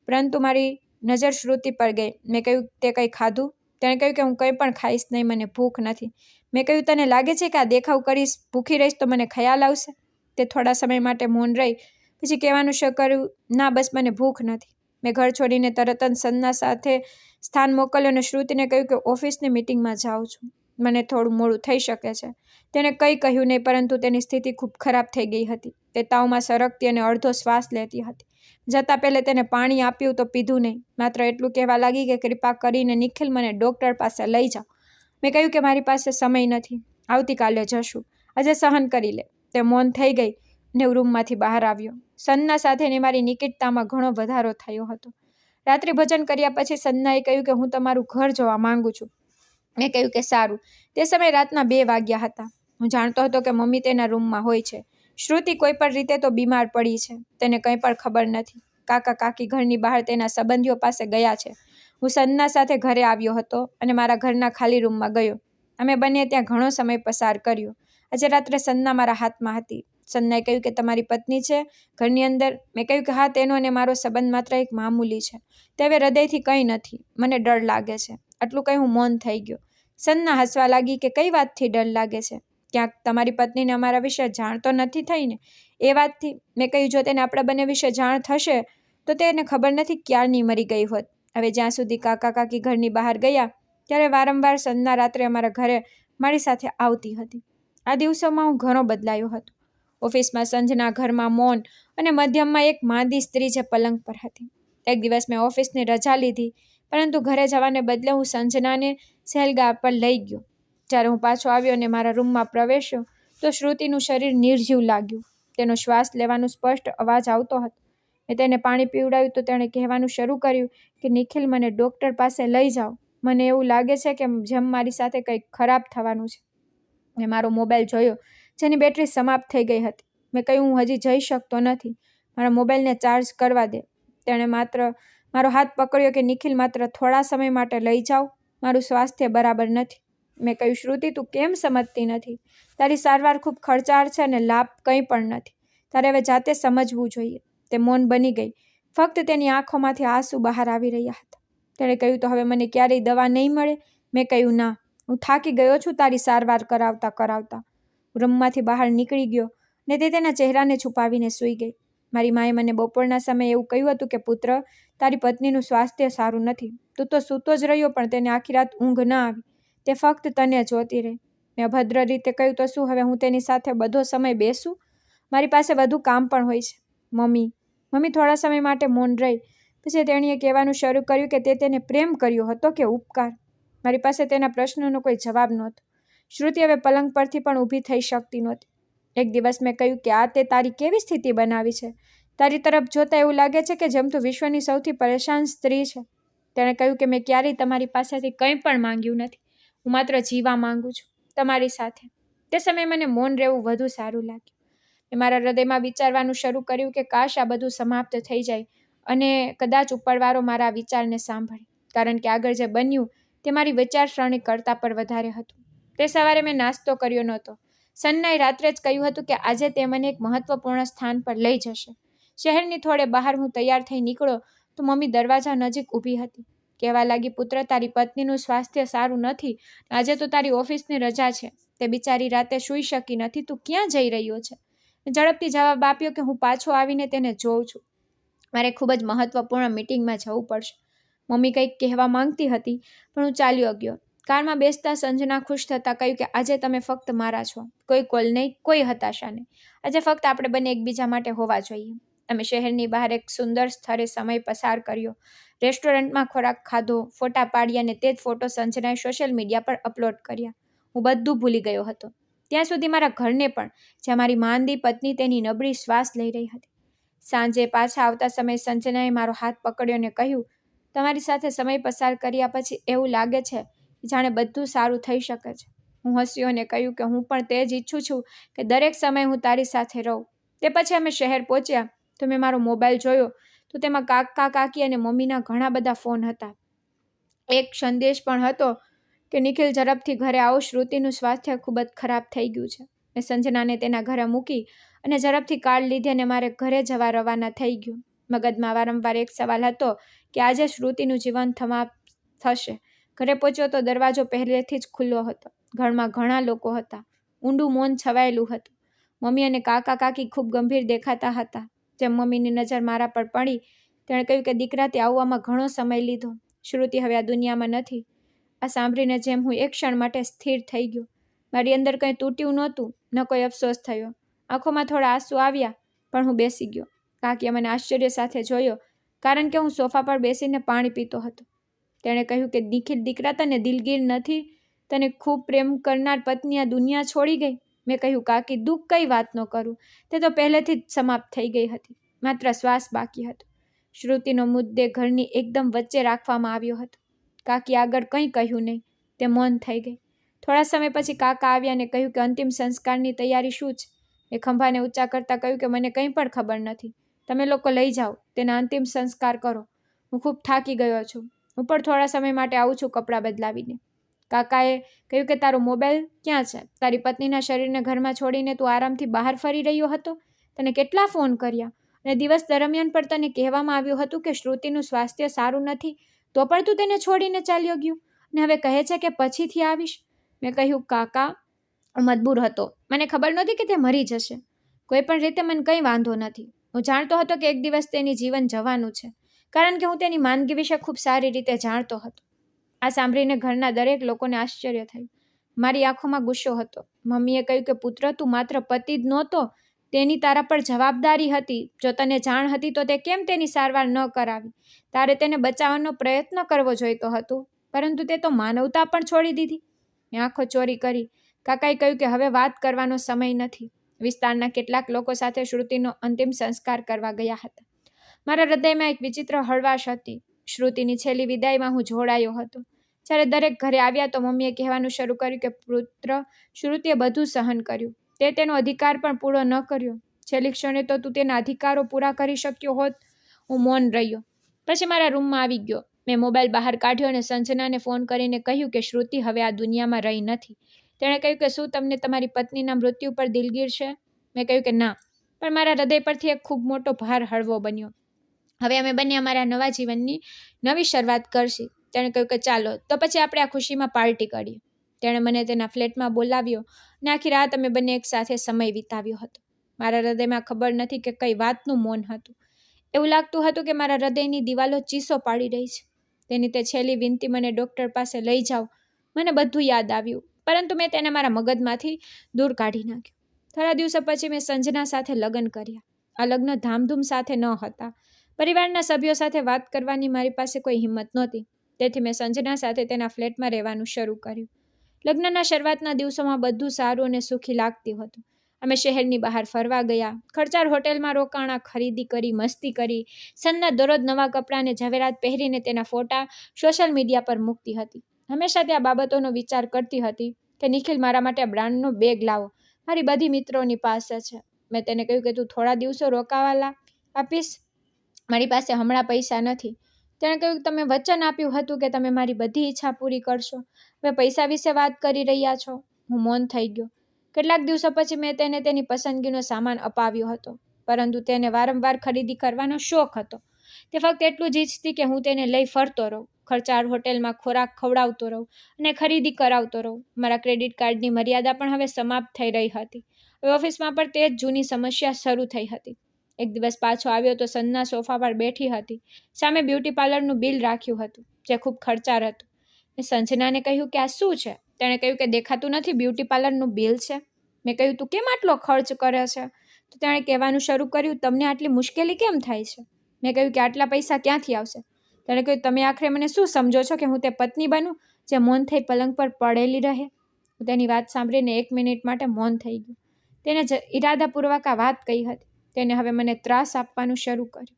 પરંતુ મારી નજર શ્રુતિ પર ગઈ. મેં કહ્યું, તે કંઈ ખાધું? તેણે કહ્યું કે હું કંઈ પણ ખાઈશ નહીં, મને ભૂખ નથી. મેં કહ્યું, તને લાગે છે કે આ દેખાવ કરીશ, ભૂખી રહીશ તો મને ખ્યાલ આવશે? તે થોડા સમય માટે મૌન રહી. પછી કહેવાનું શરૂ કર્યું, ના બસ મને ભૂખ નથી. મેં ઘર છોડીને તરત જ સંજના સાથે સ્થાન મોકલ્યો અને શ્રુતિને કહ્યું કે ઓફિસની મિટિંગમાં જાઉં છું. મને થોડું મોડું થઈ શકે છે. તેણે કંઈ કહ્યું નહીં, પરંતુ તેની સ્થિતિ ખૂબ ખરાબ થઈ ગઈ હતી. તે તાવમાં સરકતી અને અડધો શ્વાસ લેતી હતી. જતાં પહેલાં તેને પાણી આપ્યું તો પીધું નહીં. માત્ર એટલું કહેવા લાગી કે કૃપા કરીને નિખિલ, મને ડૉક્ટર પાસે લઈ જાઓ. મેં કહ્યું કે મારી પાસે સમય નથી. આવતીકાલે જશું. આજે સહન કરી લે. તે મૌન થઈ ગઈ અને રૂમમાંથી બહાર આવ્યો. સંજના સાથેની મારી નિકટતામાં ઘણો વધારો થયો હતો. રાત્રિ ભોજન કર્યા પછી સંજનાએ કહ્યું કે હું તમારું ઘર જોવા માંગુ છું. મેં કહ્યું કે સારું. તે સમયે રાતના 2 વાગ્યા હતા. હું જાણતો હતો કે મમ્મી તેના રૂમમાં હોય છે. શ્રુતિ કોઈ પણ રીતે તો બીમાર પડી છે. તેને કંઈ પણ ખબર નથી. કાકા કાકી ઘરની બહાર તેના સંબંધીઓ પાસે ગયા છે. હું સંજના સાથે ઘરે આવ્યો હતો અને મારા ઘરના ખાલી રૂમમાં ગયો. અમે બંને ત્યાં ઘણો સમય પસાર કર્યો. આજે રાત્રે સંજના મારા હાથમાં હતી. સંજનાએ કહ્યું કે તમારી પત્ની છે ઘરની અંદર? મેં કહ્યું કે હા, તેનો અને મારો સંબંધ માત્ર એક મામૂલી છે. તે હવે હૃદયથી કંઈ નથી. મને ડર લાગે છે. આટલું કહી હું મૌન થઈ ગયો. સંજના હસવા લાગી કે કઈ વાતથી ડર લાગે છે? ક્યાંક તમારી પત્નીને અમારા વિશે જાણ તો નથી થઈ ને? એ વાતથી. મેં કહ્યું, જો તેને આપણા બંને વિશે જાણ થશે તો તેને ખબર નથી ક્યારની મરી ગઈ હોત. હવે જ્યાં સુધી કાકા કાકી ઘરની બહાર ગયા ત્યારે વારંવાર સંજના રાત્રે અમારા ઘરે મારી સાથે આવતી હતી. આ દિવસોમાં હું ઘણો બદલાયો હતો. ઓફિસમાં સંજના, ઘરમાં મૌન અને મધ્યમમાં એક માંદી સ્ત્રી જે પલંગ પર હતી. એક દિવસ મેં ઓફિસની રજા લીધી, પરંતુ ઘરે જવાને બદલે હું સંજનાને સહેલગાહ પર લઈ ગયો. જ્યારે હું પાછો આવ્યો અને મારા રૂમમાં પ્રવેશ્યો તો શ્રુતિનું શરીર નિર્જીવ લાગ્યું. તેનો શ્વાસ લેવાનો સ્પષ્ટ અવાજ આવતો હતો. મેં તેને પાણી પીવડાવ્યું તો તેણે કહેવાનું શરૂ કર્યું કે નિખિલ, મને ડૉક્ટર પાસે લઈ જાઓ. મને એવું લાગે છે કે જેમ મારી સાથે કંઈક ખરાબ થવાનું છે. મેં મારો મોબાઈલ જોયો, જેની બેટરી સમાપ્ત થઈ ગઈ હતી. મેં કહ્યું, હું હજી જઈ શકતો નથી. મારા મોબાઈલને ચાર્જ કરવા દે. તેણે માત્ર મારો હાથ પકડ્યો કે નિખિલ, માત્ર થોડા સમય માટે લઈ જાઓ. મારું સ્વાસ્થ્ય બરાબર નથી. મેં કહ્યું, શ્રુતિ, તું કેમ સમજતી નથી? તારી સારવાર ખૂબ ખર્ચાળ છે અને લાભ કંઈ પણ નથી. તારે હવે જાતે સમજવું જોઈએ. તે મૌન બની ગઈ. ફક્ત તેની આંખોમાંથી આંસુ બહાર આવી રહ્યા હતા. તેણે કહ્યું, તો હવે મને ક્યારેય દવા નહીં મળે? મેં કહ્યું, ના. હું થાકી ગયો છું તારી સારવાર કરાવતા કરાવતા. રૂમમાંથી બહાર નીકળી ગયો ને તે તેના ચહેરાને છુપાવીને સૂઈ ગઈ. મારી માએ મને બપોરના સમયે એવું કહ્યું હતું કે પુત્ર, તારી પત્નીનું સ્વાસ્થ્ય સારું નથી. તું તો સૂતો જ રહ્યો પણ તેને આખી રાત ઊંઘ ન આવી. તે ફક્ત તને જોતી રહી. મેં અભદ્ર રીતે કહ્યું, તો શું હવે હું તેની સાથે બધો સમય બેસું? મારી પાસે વધુ કામ પણ હોય છે. મમ્મી થોડા સમય માટે મૌન રહી. પછી તેણીએ કહેવાનું શરૂ કર્યું કે તે તેને પ્રેમ કર્યો હતો કે ઉપકાર. મારી પાસે તેના પ્રશ્નોનો કોઈ જવાબ નહોતો. શ્રુતિ હવે પલંગ પરથી પણ ઊભી થઈ શકતી નહોતી. એક દિવસ મેં કહ્યું કે આ તે તારી કેવી સ્થિતિ બનાવી છે? તારી તરફ જોતા એવું લાગે છે કે જેમ તું વિશ્વની સૌથી પરેશાન સ્ત્રી છે. તેણે કહ્યું કે મેં ક્યારેય તમારી પાસેથી કંઈ પણ માંગ્યું નથી. હું માત્ર જીવા માંગુ છું, તમારી સાથે. તે સમયે મને મૌન રહેવું વધુ સારું લાગ્યું. મેં મારા હૃદયમાં વિચારવાનું શરૂ કર્યું કે કાશ આ બધું સમાપ્ત થઈ જાય અને કદાચ ઉપરવાળો મારા વિચારને સાંભળે, કારણ કે આગળ જે બન્યું તે મારી વિચારસરણી કરતાં પણ વધારે હતું. તે સવારે મેં નાસ્તો કર્યો નહોતો. સન્નાએ રાત્રે જ કહ્યું હતું કે આજે તે મને એક મહત્વપૂર્ણ સ્થાન પર લઈ જશે. શહેરની થોડે બહાર હું તૈયાર થઈ નીકળ્યો તો મમ્મી દરવાજા નજીક ઊભી હતી. કહેવા લાગી, પુત્ર, તારી પત્નીનું સ્વાસ્થ્ય સારું નથી. આજે તો તારી ઓફિસની રજા છે. તે બિચારી રાતે સૂઈ શકી નથી. તું ક્યાં જઈ રહ્યો છે? ઝડપથી જવાબ આપ્યો કે હું પાછો આવીને તેને જોઉં છું. મારે ખૂબ જ મહત્વપૂર્ણ મીટિંગમાં જવું પડશે. મમ્મી કંઈક કહેવા માંગતી હતી પણ હું ચાલ્યો ગયો. કારમાં બેસતા સંજના ખુશ થતાં કહ્યું કે આજે તમે ફક્ત મારા છો. કોઈ કોલ નહીં, કોઈ હતાશા નહીં. આજે ફક્ત આપણે બંને એકબીજા માટે હોવા જોઈએ. અમે શહેરની બહાર એક સુંદર સ્થળે સમય પસાર કર્યો. રેસ્ટોરન્ટમાં ખોરાક ખાધો, ફોટા પાડ્યા અને તે જ ફોટો સંજનાએ સોશિયલ મીડિયા પર અપલોડ કર્યા. હું બધું ભૂલી ગયો હતો. ત્યાં સુધી મારા ઘરને પણ, જ્યાં મારી માંદી પત્ની તેની નબળી શ્વાસ લઈ રહી હતી. સાંજે પાછા આવતા સમયે સંજનાએ મારો હાથ પકડ્યો અને કહ્યું, તમારી સાથે સમય પસાર કર્યા પછી એવું લાગે છે જાણે બધું સારું થઈ શકે છે. હું હસ્યો અને કહ્યું કે હું પણ તે જ ઈચ્છું છું કે દરેક સમયે હું તારી સાથે રહું. તે પછી અમે શહેર પહોંચ્યા તો મેં મારો મોબાઈલ જોયો તો તેમાં કાકા કાકી અને મમ્મીના ઘણા બધા ફોન હતા. એક સંદેશ પણ હતો કે નિખિલ, ઝડપથી ઘરે આવો, શ્રુતિનું સ્વાસ્થ્ય ખૂબ જ ખરાબ થઈ ગયું છે. મેં સંજનાને તેના ઘરે મૂકી અને ઝડપથી કાર લીધી અને મારે ઘરે જવા રવાના થઈ ગયું. મગજમાં વારંવાર એક સવાલ હતો કે આજે શ્રુતિનું જીવન સમાપ્ત થશે. ઘરે પહોંચ્યો તો દરવાજો પહેલેથી જ ખુલ્લો હતો. ઘરમાં ઘણા લોકો હતા. ઊંડું મૌન છવાયેલું હતું. મમ્મી અને કાકા કાકી ખૂબ ગંભીર દેખાતા હતા. જેમ મમ્મીની નજર મારા પર પડી, તેણે કહ્યું કે દીકરા, તે આવવામાં ઘણો સમય લીધો. શ્રુતિ હવે આ દુનિયામાં નથી. આ સાંભળીને જેમ હું એક ક્ષણ માટે સ્થિર થઈ ગયો. મારી અંદર કંઈ તૂટ્યું નહોતું, ન કોઈ અફસોસ થયો. આંખોમાં થોડા આંસુ આવ્યા પણ હું બેસી ગયો. કાકીએ મને આશ્ચર્ય સાથે જોયો કારણ કે હું સોફા પર બેસીને પાણી પીતો હતો. તેણે કહ્યું કે નિખિલ દીકરા, તને દિલગીર નથી? તને ખૂબ પ્રેમ કરનાર પત્ની આ દુનિયા છોડી ગઈ? મેં કહ્યું, કાકી, દુઃખ કઈ વાતનો કરું? તે તો પહેલેથી જ સમાપ્ત થઈ ગઈ હતી. માત્ર શ્વાસ બાકી હતો. શ્રુતિનો મુદ્દે ઘરની એકદમ વચ્ચે રાખવામાં આવ્યો હતો. કાકી આગળ કંઈ કહ્યું નહીં. તે મૌન થઈ ગઈ. થોડા સમય પછી કાકા આવ્યા અને કહ્યું કે અંતિમ સંસ્કારની તૈયારી શું છે? મેં ખંભાને ઊંચા કરતાં કહ્યું કે મને કંઈ પણ ખબર નથી. તમે લોકો લઈ જાઓ, તેના અંતિમ સંસ્કાર કરો. હું ખૂબ થાકી ગયો છું. હું પણ થોડા સમય માટે આવું છું કપડાં બદલાવીને. કાકાએ કહ્યું કે તારો મોબાઈલ ક્યાં છે? તારી પત્નીના શરીરને ઘરમાં છોડીને તું આરામથી બહાર ફરી રહ્યો હતો. તને કેટલા ફોન કર્યા અને દિવસ દરમિયાન પણ તને કહેવામાં આવ્યું હતું કે શ્રુતિનું સ્વાસ્થ્ય સારું નથી, તો પણ તું તેને છોડીને ચાલ્યો ગયો અને હવે કહે છે કે પછીથી આવીશ. મેં કહ્યું, કાકા, હું મજબૂર હતો. મને ખબર નહોતી કે તે મરી જશે. કોઈ પણ રીતે મને કંઈ વાંધો નથી. હું જાણતો હતો કે એક દિવસ તેની જીવન જવાનું છે, કારણ કે હું તેની માંદગી વિશે ખૂબ સારી રીતે જાણતો હતો. આ સાંભળીને ઘરના દરેક લોકોને આશ્ચર્ય થયું. મારી આંખોમાં ગુસ્સો હતો. મમ્મીએ કહ્યું કે પુત્ર, તું માત્ર પતિ જ નહોતો, તેની તારા પર જવાબદારી હતી. જો તને જાણ હતી તો તે કેમ તેની સારવાર ન કરાવી? તારે તેને બચાવવાનો પ્રયત્ન કરવો જોઈતો હતો, પરંતુ તે તો માનવતા પણ છોડી દીધી. મેં આંખો ચોરી કરી. કાકાએ કહ્યું કે હવે વાત કરવાનો સમય નથી. વિસ્તારના કેટલાક લોકો સાથે શ્રુતિનો અંતિમ સંસ્કાર કરવા ગયા હતા. મારા હૃદયમાં એક વિચિત્ર હળવાશ હતી. શ્રુતિની છેલ્લી વિદાયમાં હું જોડાયો હતો. જ્યારે દરેક ઘરે આવ્યા તો મમ્મીએ કહેવાનું શરૂ કર્યું કે પુત્ર, શ્રુતિએ બધું સહન કર્યું. તે તેનો અધિકાર પણ પૂરો ન કર્યો. છેલ્લી ક્ષણે તો તું તેના અધિકારો પૂરા કરી શક્યો હોત. હું મૌન રહ્યો. પછી મારા રૂમમાં આવી ગયો. મેં મોબાઈલ બહાર કાઢ્યો અને સંજનાને ફોન કરીને કહ્યું કે શ્રુતિ હવે આ દુનિયામાં રહી નથી. તેણે કહ્યું કે શું તમને તમારી પત્નીના મૃત્યુ પર દિલગીર છે? મેં કહ્યું કે ના, પણ મારા હૃદય પરથી એક ખૂબ મોટો ભાર હળવો બન્યો. હવે અમે બંને અમારા નવા જીવનની નવી શરૂઆત કરશી. તેણે કહ્યું કે ચાલો તો પછી આપણે આ ખુશીમાં પાર્ટી કરીએ. તેણે મને તેના ફ્લેટમાં બોલાવ્યો અને આખી રાત અમે બંને એક સાથે સમય વિતાવ્યો હતો. મારા હૃદયમાં ખબર નથી કે કઈ વાતનું મૌન હતું. એવું લાગતું હતું કે મારા હૃદયની દિવાલો ચીસો પાડી રહી છે. તેની તે છેલ્લી વિનંતી, મને ડૉક્ટર પાસે લઈ જાઓ, મને બધું યાદ આવ્યું, પરંતુ મેં તેને મારા મગજમાંથી દૂર કાઢી નાખ્યું. થોડા દિવસો પછી મેં સંજના સાથે લગ્ન કર્યા. આ લગ્ન ધામધૂમ સાથે ન હતા. પરિવારના સભ્યો સાથે વાત કરવાની મારી પાસે કોઈ હિંમત નહોતી. તેથી મેં સંજના સાથે તેના ફ્લેટમાં રહેવાનું શરૂ કર્યું. લગ્નના શરૂઆતના દિવસોમાં બધું સારું અને સુખી લાગતું હતું. અમે શહેરની બહાર ફરવા ગયા, ખર્ચાળ હોટેલમાં રોકાણા, ખરીદી કરી, મસ્તી કરી. સંજના દરરોજ નવા કપડાં અને ઝવેરાત પહેરીને તેના ફોટા સોશિયલ મીડિયા પર મૂકતી હતી. હંમેશા તે આ બાબતોનો વિચાર કરતી હતી કે નિખિલ, મારા માટે બ્રાન્ડનો બેગ લાવો, મારી બધી મિત્રોની પાસે છે. મેં તેને કહ્યું કે તું થોડા દિવસો રોકાવા આપીશ, મારી પાસે હમણાં પૈસા નથી. તેણે કહ્યું, તમે વચન આપ્યું હતું કે તમે મારી બધી ઈચ્છા પૂરી કરશો, હવે પૈસા વિશે વાત કરી રહ્યા છો. હું મૌન થઈ ગયો. કેટલાક દિવસો પછી મેં તેને તેની પસંદગીનો સામાન અપાવ્યો હતો, પરંતુ તેને વારંવાર ખરીદી કરવાનો શોખ હતો. તે ફક્ત એટલું જ ઈચ્છતી કે હું તેને લઈ ફરતો રહું, ખર્ચાળ હોટેલમાં ખોરાક ખવડાવતો રહું અને ખરીદી કરાવતો રહું. મારા ક્રેડિટ કાર્ડની મર્યાદા પણ હવે સમાપ્ત થઈ રહી હતી. હવે ઓફિસમાં પણ તે જ જૂની સમસ્યા શરૂ થઈ હતી. એક દિવસ પાછો આવ્યો તો સંજના સોફા પર બેઠી હતી. સામે બ્યુટી પાર્લરનું બિલ રાખ્યું હતું, જે ખૂબ ખર્ચાળ હતું. મેં સંજનાને કહ્યું કે આ શું છે? તેણે કહ્યું કે દેખાતું નથી, બ્યુટી પાર્લરનું બિલ છે. મેં કહ્યું, તું કેમ આટલો ખર્ચ કરે છે? તો તેણે કહેવાનું શરૂ કર્યું, તમને આટલી મુશ્કેલી કેમ થાય છે? મેં કહ્યું કે આટલા પૈસા ક્યાંથી આવશે? તેણે કહ્યું, તમે આખરે મને શું સમજો છો કે હું તે પત્ની બનું જે મૌન થઈ પલંગ પર પડેલી રહે? હું તેની વાત સાંભળીને 1 મિનિટ માટે મૌન થઈ ગયું. તેને ઈરાદાપૂર્વક આ વાત કહી હતી. તેને હવે મને ત્રાસ આપવાનું શરૂ કર્યું.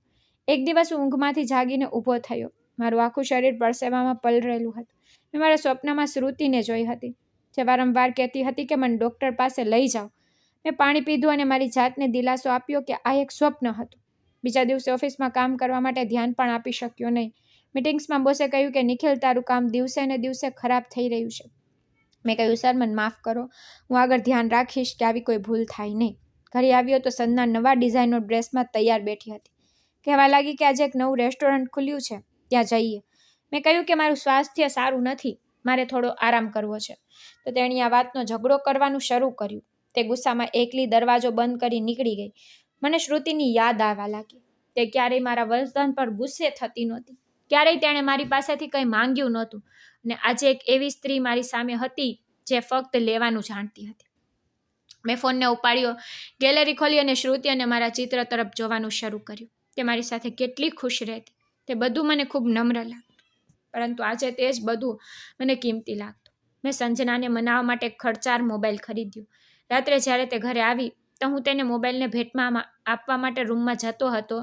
એક દિવસ હું ઊંઘમાંથી જાગીને ઊભો થયો. મારું આખું શરીર પરસેવામાં પલળેલું હતું. મેં મારા સ્વપ્નમાં શ્રુતિને જોઈ હતી, જે વારંવાર કહેતી હતી કે મને ડૉક્ટર પાસે લઈ જાઓ. મેં પાણી પીધું અને મારી જાતને દિલાસો આપ્યો કે આ એક સ્વપ્ન હતું. બીજા દિવસે ઓફિસમાં કામ કરવા માટે ધ્યાન પણ આપી શક્યો નહીં. મિટિંગ્સમાં બોસે કહ્યું કે નિખિલ, તારું કામ દિવસે ને દિવસે ખરાબ થઈ રહ્યું છે. મેં કહ્યું, સર, મને માફ કરો, હું આગળ ધ્યાન રાખીશ કે આવી કોઈ ભૂલ થાય નહીં. ઘરે આવ્યો તો સંજના નવા ડિઝાઇનર ડ્રેસમાં તૈયાર બેઠી હતી. કહેવા લાગી કે આજે એક નવું રેસ્ટોરન્ટ ખુલ્યું છે, ત્યાં જઈએ. મેં કહ્યું કે મારું સ્વાસ્થ્ય સારું નથી, મારે થોડો આરામ કરવો છે. તો તેણે આ વાતનો ઝઘડો કરવાનું શરૂ કર્યું. તે ગુસ્સામાં એકલી દરવાજો બંધ કરી નીકળી ગઈ. મને શ્રુતિની યાદ આવવા લાગી. તે ક્યારેય મારા વર્તન પર ગુસ્સે થતી નહોતી, ક્યારેય તેણે મારી પાસેથી કંઈ માંગ્યું નહોતું. અને આજે એક એવી સ્ત્રી મારી સામે હતી જે ફક્ત લેવાનું જાણતી હતી. મેં ફોનને ઉપાડ્યો, ગેલેરી ખોલી અને શ્રુતિ અને મારા ચિત્ર તરફ જોવાનું શરૂ કર્યું. તે મારી સાથે કેટલી ખુશ રહેતી, તે બધું મને ખૂબ નમ્ર લાગતું. પરંતુ આજે તે જ બધું મને કિંમતી લાગતું. મેં સંજનાને મનાવવા માટે એક ખર્ચાળ મોબાઈલ ખરીદ્યો. રાત્રે જ્યારે તે ઘરે આવી તો હું તેને મોબાઈલને ભેટમાં આપવા માટે રૂમમાં જતો હતો,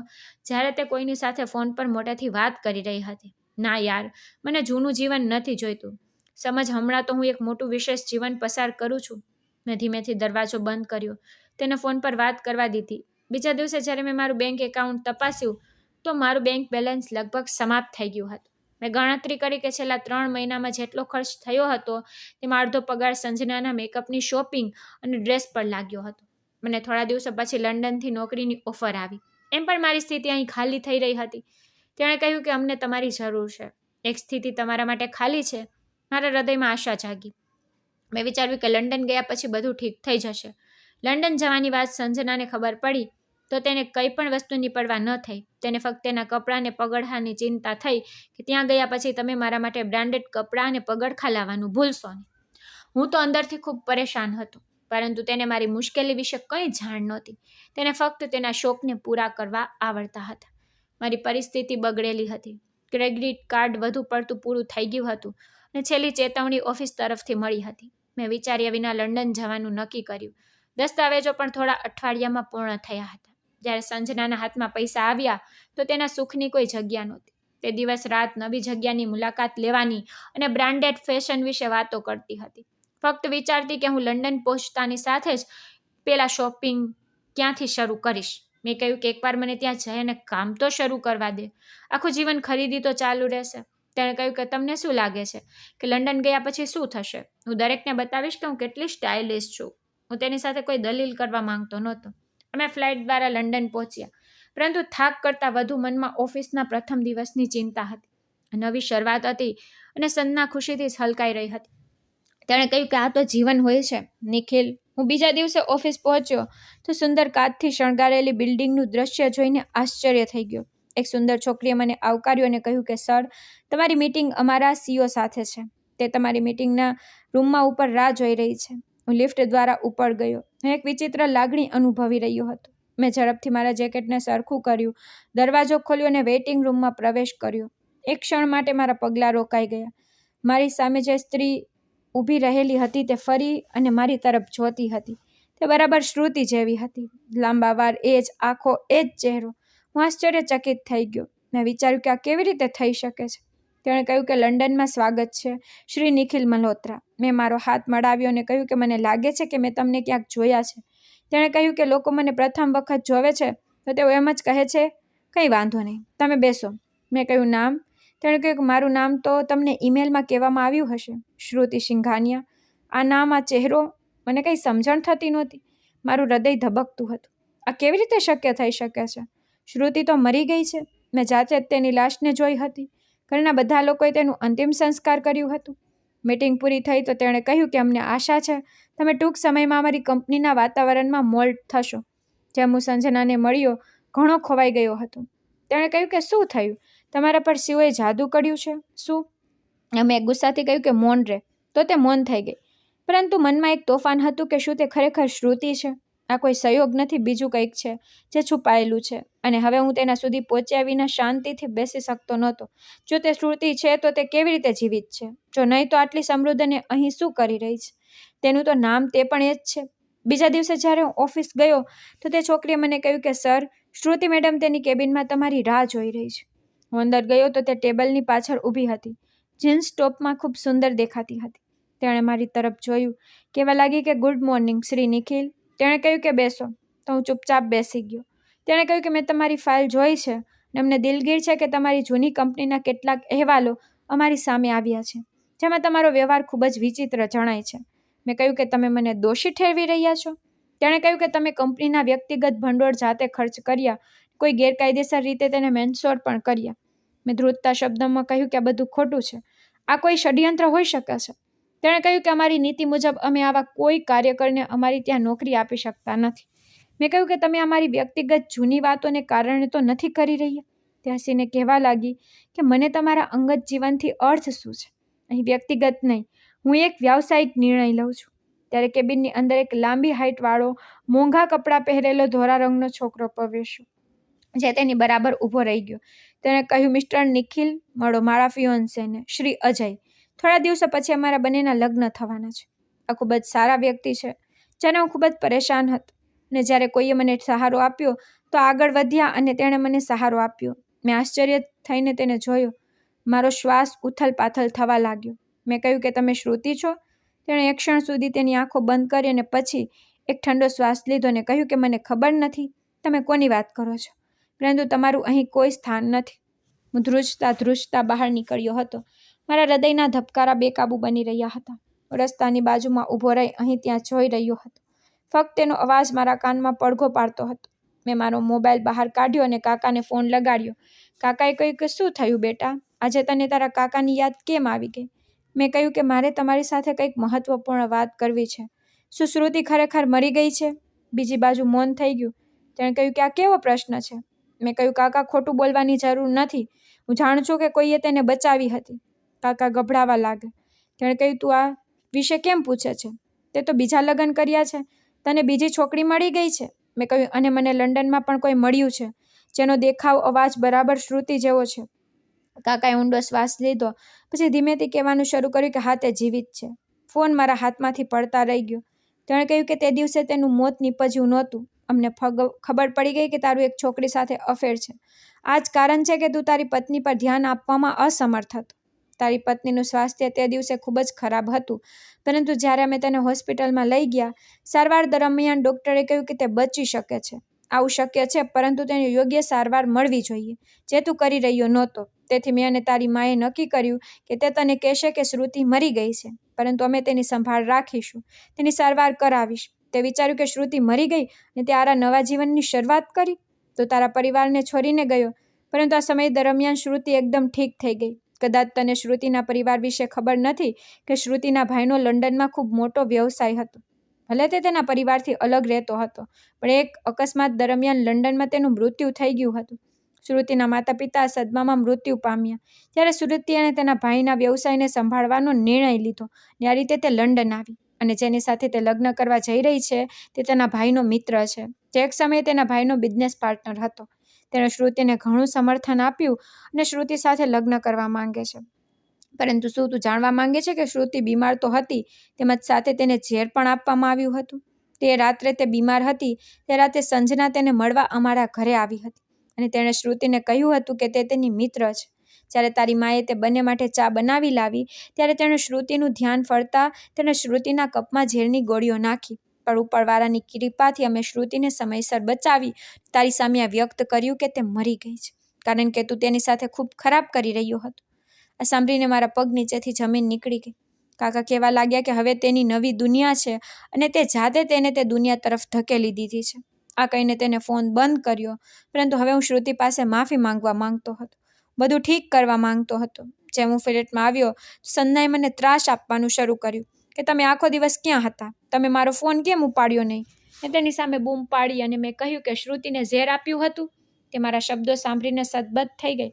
જ્યારે તે કોઈની સાથે ફોન પર મોટેથી વાત કરી રહી હતી. ના યાર, મને જૂનું જીવન નથી જોઈતું. સમજ, હમણાં તો હું એક મોટું વિશેષ જીવન પસાર કરું છું. મેં ધીમેથી દરવાજો બંધ કર્યો, તેને ફોન પર વાત કરવા દીધી. બીજા દિવસે જ્યારે મેં મારું બેંક એકાઉન્ટ તપાસ્યું તો મારું બેંક બેલેન્સ લગભગ સમાપ્ત થઈ ગયું હતું. મેં ગણતરી કરી કે છેલ્લા 3 મહિનામાં જેટલો ખર્ચ થયો હતો તેમાં અડધો પગાર સંજનાના મેકઅપની શોપિંગ અને ડ્રેસ પર લાગ્યો હતો. મને થોડા દિવસો પછી લંડનથી નોકરીની ઓફર આવી. એમ પણ મારી સ્થિતિ અહીં ખાલી થઈ રહી હતી. તેણે કહ્યું કે અમને તમારી જરૂર છે, એક સ્થિતિ તમારા માટે ખાલી છે. મારા હૃદયમાં આશા જાગી. મેં વિચાર્યું કે લંડન ગયા પછી બધું ઠીક થઈ જશે. લંડન જવાની વાત સંજનાને ખબર પડી તો તેને કંઈ પણ વસ્તુની પડવા ન થઈ. તેને ફક્ત તેના કપડાં અને પગરખાંની ચિંતા થઈ કે ત્યાં ગયા પછી તમે મારા માટે બ્રાન્ડેડ કપડાં અને પગરખાં લાવવાનું ભૂલશો નહીં. હું તો અંદરથી ખૂબ પરેશાન હતો, પરંતુ તેને મારી મુશ્કેલી વિશે કંઈ જાણ નહોતી. તેને ફક્ત તેના શોખને પૂરા કરવા આવડતા હતા. મારી પરિસ્થિતિ બગડેલી હતી. ક્રેડિટ કાર્ડ વધુ પડતું પૂરું થઈ ગયું હતું અને છેલ્લી ચેતવણી ઓફિસ તરફથી મળી હતી. મેં વિચાર્યા વિના લંડન જવાનું નક્કી કર્યું. દસ્તાવેજો પણ થોડા અઠવાડિયામાં પૂર્ણ થયા હતા. જ્યારે સંજનાના હાથમાં પૈસા આવ્યા તો તેના સુખની કોઈ જગ્યા નહોતી. તે દિવસ રાત નવી જગ્યાની મુલાકાત લેવાની અને બ્રાન્ડેડ ફેશન વિશે વાતો કરતી હતી. ફક્ત વિચારતી કે હું લંડન પહોંચતાની સાથે જ પેલા શોપિંગ ક્યાંથી શરૂ કરીશ. મેં કહ્યું કે એકવાર મને ત્યાં જઈને કામ તો શરૂ કરવા દે, આખું જીવન ખરીદી તો ચાલુ રહેશે. તેણે કહ્યું કે તમને શું લાગે છે કે લંડન ગયા પછી શું થશે? હું દરેકને બતાવીશ કે હું કેટલી સ્ટાઇલિશ છું. હું તેની સાથે કોઈ દલીલ કરવા માંગતો નહોતો. અમે ફ્લાઇટ દ્વારા લંડન પહોંચ્યા, પરંતુ થાક કરતાં વધુ મનમાં ઓફિસના પ્રથમ દિવસની ચિંતા હતી. નવી શરૂઆત હતી અને સંજના ખુશીથી છલકાઈ રહી હતી. તેણે કહ્યું કે આ તો જીવન હોય છે નિખિલ, હું બીજા દિવસે ઓફિસ પહોંચ્યો તો સુંદર કાચથી શણગારેલી બિલ્ડિંગનું દ્રશ્ય જોઈને આશ્ચર્ય થઈ ગયો. એક સુંદર છોકરીએ મને આવકાર્યો અને કહ્યું કે સર, તમારી મીટિંગ અમારા CEO સાથે છે. તે તમારી મીટિંગના રૂમમાં ઉપર રાહ જોઈ રહી છે. હું લિફ્ટ દ્વારા ઉપર ગયો. હું એક વિચિત્ર લાગણી અનુભવી રહ્યો હતો. મેં ઝડપથી મારા જેકેટને સરખું કર્યું, દરવાજો ખોલ્યો અને વેઇટિંગ રૂમમાં પ્રવેશ કર્યો. એક ક્ષણ માટે મારા પગલાં રોકાઈ ગયા. મારી સામે જે સ્ત્રી ઊભી રહેલી હતી તે ફરી અને મારી તરફ જોતી હતી. તે બરાબર શ્રુતિ જેવી હતી. લાંબા વાળ, એ જ આંખો, એ જ ચહેરો. હું આશ્ચર્યચકિત થઈ ગયો. મેં વિચાર્યું કે આ કેવી રીતે થઈ શકે છે. તેણે કહ્યું કે લંડનમાં સ્વાગત છે, શ્રી નિખિલ મલ્હોત્રા. મેં મારો હાથ મળાવ્યો અને કહ્યું કે મને લાગે છે કે મેં તમને ક્યાંક જોયા છે. તેણે કહ્યું કે લોકો મને પ્રથમ વખત જોવે છે તો તેઓ એમ જ કહે છે, કંઈ વાંધો નહીં, તમે બેસો. મેં કહ્યું નામ? તેણે કહ્યું કે મારું નામ તો તમને ઈમેલમાં કહેવામાં આવ્યું હશે, શ્રુતિ સિંઘાનિયા. આ નામ, આ ચહેરો, મને કંઈ સમજણ થતી નહોતી. મારું હૃદય ધબકતું હતું. આ કેવી રીતે શક્ય થઈ શકે છે? શ્રુતિ તો મરી ગઈ છે. મેં જાતે જ તેની લાશને જોઈ હતી. ઘરના બધા લોકોએ તેનું અંતિમ સંસ્કાર કર્યું હતું. મીટિંગ પૂરી થઈ તો તેણે કહ્યું કે અમને આશા છે તમે ટૂંક સમયમાં અમારી કંપનીના વાતાવરણમાં મોલ્ડ થશો. જેમ હું સંજનાને મળ્યો, ઘણો ખોવાઈ ગયો હતો. તેણે કહ્યું કે શું થયું? તમારા પર શિવએ જાદુ કર્યું છે? શું? મેં ગુસ્સાથી કહ્યું કે મૌન રહે. તો તે મૌન થઈ ગઈ. પરંતુ મનમાં એક તોફાન હતું કે શું તે ખરેખર શ્રુતિ છે? આ કોઈ સંયોગ નથી, બીજું કંઈક છે જે છુપાયેલું છે. અને હવે હું તેના સુધી પહોંચ્યા વિના શાંતિથી બેસી શકતો નહોતો. જો તે શ્રુતિ છે તો તે કેવી રીતે જીવિત છે? જો નહીં તો આટલી સમૃદ્ધ અને અહીં શું કરી રહી છે? તેનું તો નામ તે પણ એ જ છે. બીજા દિવસે જ્યારે હું ઓફિસ ગયો તો તે છોકરીએ મને કહ્યું કે સર, શ્રુતિ મેડમ તેની કેબિનમાં તમારી રાહ જોઈ રહી છે. હું અંદર ગયો તો તે ટેબલની પાછળ ઊભી હતી. જીન્સ ટોપમાં ખૂબ સુંદર દેખાતી હતી. તેણે મારી તરફ જોયું, કહેવા લાગી કે ગુડ મોર્નિંગ શ્રી નિખિલ. તેણે કહ્યું કે બેસો. તો હું ચૂપચાપ બેસી ગયો. તેણે કહ્યું કે મેં તમારી ફાઇલ જોઈ છે અને અમને દિલગીર છે કે તમારી જૂની કંપનીના કેટલાક અહેવાલો અમારી સામે આવ્યા છે, જેમાં તમારો વ્યવહાર ખૂબ જ વિચિત્ર જણાય છે. મેં કહ્યું કે તમે મને દોષી ઠેરવી રહ્યા છો. તેણે કહ્યું કે તમે કંપનીના વ્યક્તિગત ભંડોળ જાતે ખર્ચ કર્યા, કોઈ ગેરકાયદેસર રીતે તેને મેન્સોર પણ કર્યા. મેં ધ્રુજતા શબ્દોમાં કહ્યું કે આ બધું ખોટું છે. આ કોઈ ષડયંત્ર હોઈ શકે છે. તેણે કહ્યું કે અમારી નીતિ મુજબ અમે આવા કોઈ કાર્યકરને અમારી ત્યાં નોકરી આપી શકતા નથી. મેં કહ્યું કે તમે અમારી વ્યક્તિગત જૂની વાતોને કારણે તો નથી કરી રહ્યા. તે હસીને કહેવા લાગી કે મને તમારા અંગત જીવનથી અર્થ શું છે? અહીં વ્યક્તિગત નહીં, હું એક વ્યાવસાયિક નિર્ણય લઉં છું. ત્યારે કેબિનની અંદર એક લાંબી હાઇટવાળો, મોંઘા કપડાં પહેરેલો ધોળા રંગનો છોકરો પ્રવેશ્યો, જે તેની બરાબર ઊભો રહી ગયો. તેણે કહ્યું, મિસ્ટર નિખિલ, મળો મારા ફિયોન્સેને, શ્રી અજય. થોડા દિવસો પછી અમારા બંનેના લગ્ન થવાના છે. આ ખૂબ જ સારા વ્યક્તિ છે, જેને હું ખૂબ જ પરેશાન હતો. અને જ્યારે કોઈએ મને સહારો આપ્યો તો આગળ વધ્યા અને તેણે મને સહારો આપ્યો. મેં આશ્ચર્ય થઈને તેને જોયો. મારો શ્વાસ ઉથલ-પાથલ થવા લાગ્યો. મેં કહ્યું કે તમે શ્રુતિ છો? તેણે એક ક્ષણ સુધી તેની આંખો બંધ કરી અને પછી એક ઠંડો શ્વાસ લીધો અને કહ્યું કે મને ખબર નથી તમે કોની વાત કરો છો, પરંતુ તમારું અહીં કોઈ સ્થાન નથી. હું ધ્રુજતા બહાર નીકળ્યો હતો. મારા હૃદયના ધબકારા બેકાબૂ બની રહ્યા હતા. રસ્તાની બાજુમાં ઊભો રહી અહીં ત્યાં જોઈ રહ્યો હતો. ફક્ત તેનો અવાજ મારા કાનમાં પડઘો પાડતો હતો. મેં મારો મોબાઈલ બહાર કાઢ્યો અને કાકાને ફોન લગાડ્યો. કાકાએ કહ્યું કે શું થયું બેટા? આજે તને તારા કાકાની યાદ કેમ આવી ગઈ? મેં કહ્યું કે મારે તમારી સાથે કંઈક મહત્વપૂર્ણ વાત કરવી છે. શું શ્રુતિ ખરેખર મરી ગઈ છે? બીજી બાજુ મૌન થઈ ગયું. તેણે કહ્યું કે આ કેવો પ્રશ્ન છે? મેં કહ્યું કાકા, ખોટું બોલવાની જરૂર નથી. હું જાણું છું કે કોઈએ તેને બચાવી હતી. કાકા ગભરાવા લાગે. તેણે કહ્યું તું આ વિશે કેમ પૂછે છે? તે તો બીજા લગ્ન કર્યા છે. તને બીજી છોકરી મળી ગઈ છે. મેં કહ્યું અને મને લંડનમાં પણ કોઈ મળ્યું છે જેનો દેખાવ, અવાજ બરાબર શ્રુતિ જેવો છે. કાકાએ ઊંડો શ્વાસ લીધો. પછી ધીમેથી કહેવાનું શરૂ કર્યું કે હા, તે જીવિત છે. ફોન મારા હાથમાંથી પડતા રહી ગયો. તેણે કહ્યું કે તે દિવસે તેનું મોત નીપજ્યું નહોતું. અમને ખબર પડી ગઈ કે તારું એક છોકરી સાથે અફેર છે. આ જ કારણ છે કે તું તારી પત્ની પર ધ્યાન આપવામાં અસમર્થ હતો. તારી પત્નીનું સ્વાસ્થ્ય તે દિવસે ખૂબ જ ખરાબ હતું, પરંતુ જ્યારે અમે તેને હોસ્પિટલમાં લઈ ગયા, સારવાર દરમિયાન ડૉક્ટરે કહ્યું કે તે બચી શકે છે. આવું શક્ય છે, પરંતુ તેને યોગ્ય સારવાર મળવી જોઈએ, જે તું કરી રહ્યો નહોતો. તેથી મેં અને તારી માએ નક્કી કર્યું કે તે તને કહેશે કે શ્રુતિ મરી ગઈ છે, પરંતુ અમે તેની સંભાળ રાખીશું, તેની સારવાર કરાવીશ. તે વિચાર્યું કે શ્રુતિ મરી ગઈ અને તે આરા નવા જીવનની શરૂઆત કરી. તો તારા પરિવારને છોડીને ગયો, પરંતુ આ સમય દરમિયાન શ્રુતિ એકદમ ઠીક થઈ ગઈ. કદાચ તને શ્રુતિના પરિવાર વિશે ખબર નથી કે શ્રુતિના ભાઈનો લંડનમાં ખૂબ મોટો વ્યવસાય હતો. ભલે તે તેના પરિવારથી અલગ રહેતો હતો, પણ એક અકસ્માત દરમિયાન લંડનમાં તેનું મૃત્યુ થઈ ગયું હતું. શ્રુતિના માતા પિતા સદમામાં મૃત્યુ પામ્યા ત્યારે શ્રુતિ અને તેના ભાઈના વ્યવસાયને સંભાળવાનો નિર્ણય લીધો અને આ રીતે તે લંડન આવી. અને જેની સાથે તે લગ્ન કરવા જઈ રહી છે તે તેના ભાઈનો મિત્ર છે, જે એક સમયે તેના ભાઈનો બિઝનેસ પાર્ટનર હતો. તેણે શ્રુતિને ઘણું સમર્થન આપ્યું અને શ્રુતિ સાથે લગ્ન કરવા માંગે છે. પરંતુ શું તું જાણવા માંગે છે કે શ્રુતિ બીમાર તો હતી, તેમજ સાથે તેને ઝેર પણ આપવામાં આવ્યું હતું. તે રાત્રે તે બીમાર હતી તે રાતે સંજના તેને મળવા અમારા ઘરે આવી હતી અને તેણે શ્રુતિને કહ્યું હતું કે તે તેની મિત્ર છે. જ્યારે તારી માએ તે બંને માટે ચા બનાવી લાવી ત્યારે તેણે શ્રુતિનું ધ્યાન ફરતા તેણે શ્રુતિના કપમાં ઝેરની ગોળીઓ નાખી. પણ ઉપરવાળાની કૃપાથી અમે શ્રુતિને સમયસર બચાવી તારી સામે વ્યક્ત કર્યું કે તે મરી ગઈ છે, કારણ કે તું તેની સાથે ખૂબ ખરાબ કરી રહ્યો હતો. આ સાંભળીને મારા પગ નીચેથી જમીન નીકળી ગઈ. કાકા કહેવા લાગ્યા કે હવે તેની નવી દુનિયા છે અને તે જાતે તેને તે દુનિયા તરફ ધકેલી દીધી છે. આ કહીને તેને ફોન બંધ કર્યો. પરંતુ હવે હું શ્રુતિ પાસે માફી માંગવા માંગતો હતો, બધું ઠીક કરવા માંગતો હતો. જેમ હું ફ્લેટમાં આવ્યો સંજનાએ મને ત્રાસ આપવાનું શરૂ કર્યું કે તમે આખો દિવસ ક્યાં હતા, તમે મારો ફોન કેમ ઉપાડ્યો નહીં. મેં તેની સામે બૂમ પાડી અને મેં કહ્યું કે શ્રુતિને ઝેર આપ્યું હતું. તે મારા શબ્દો સાંભળીને સદબદ થઈ ગઈ.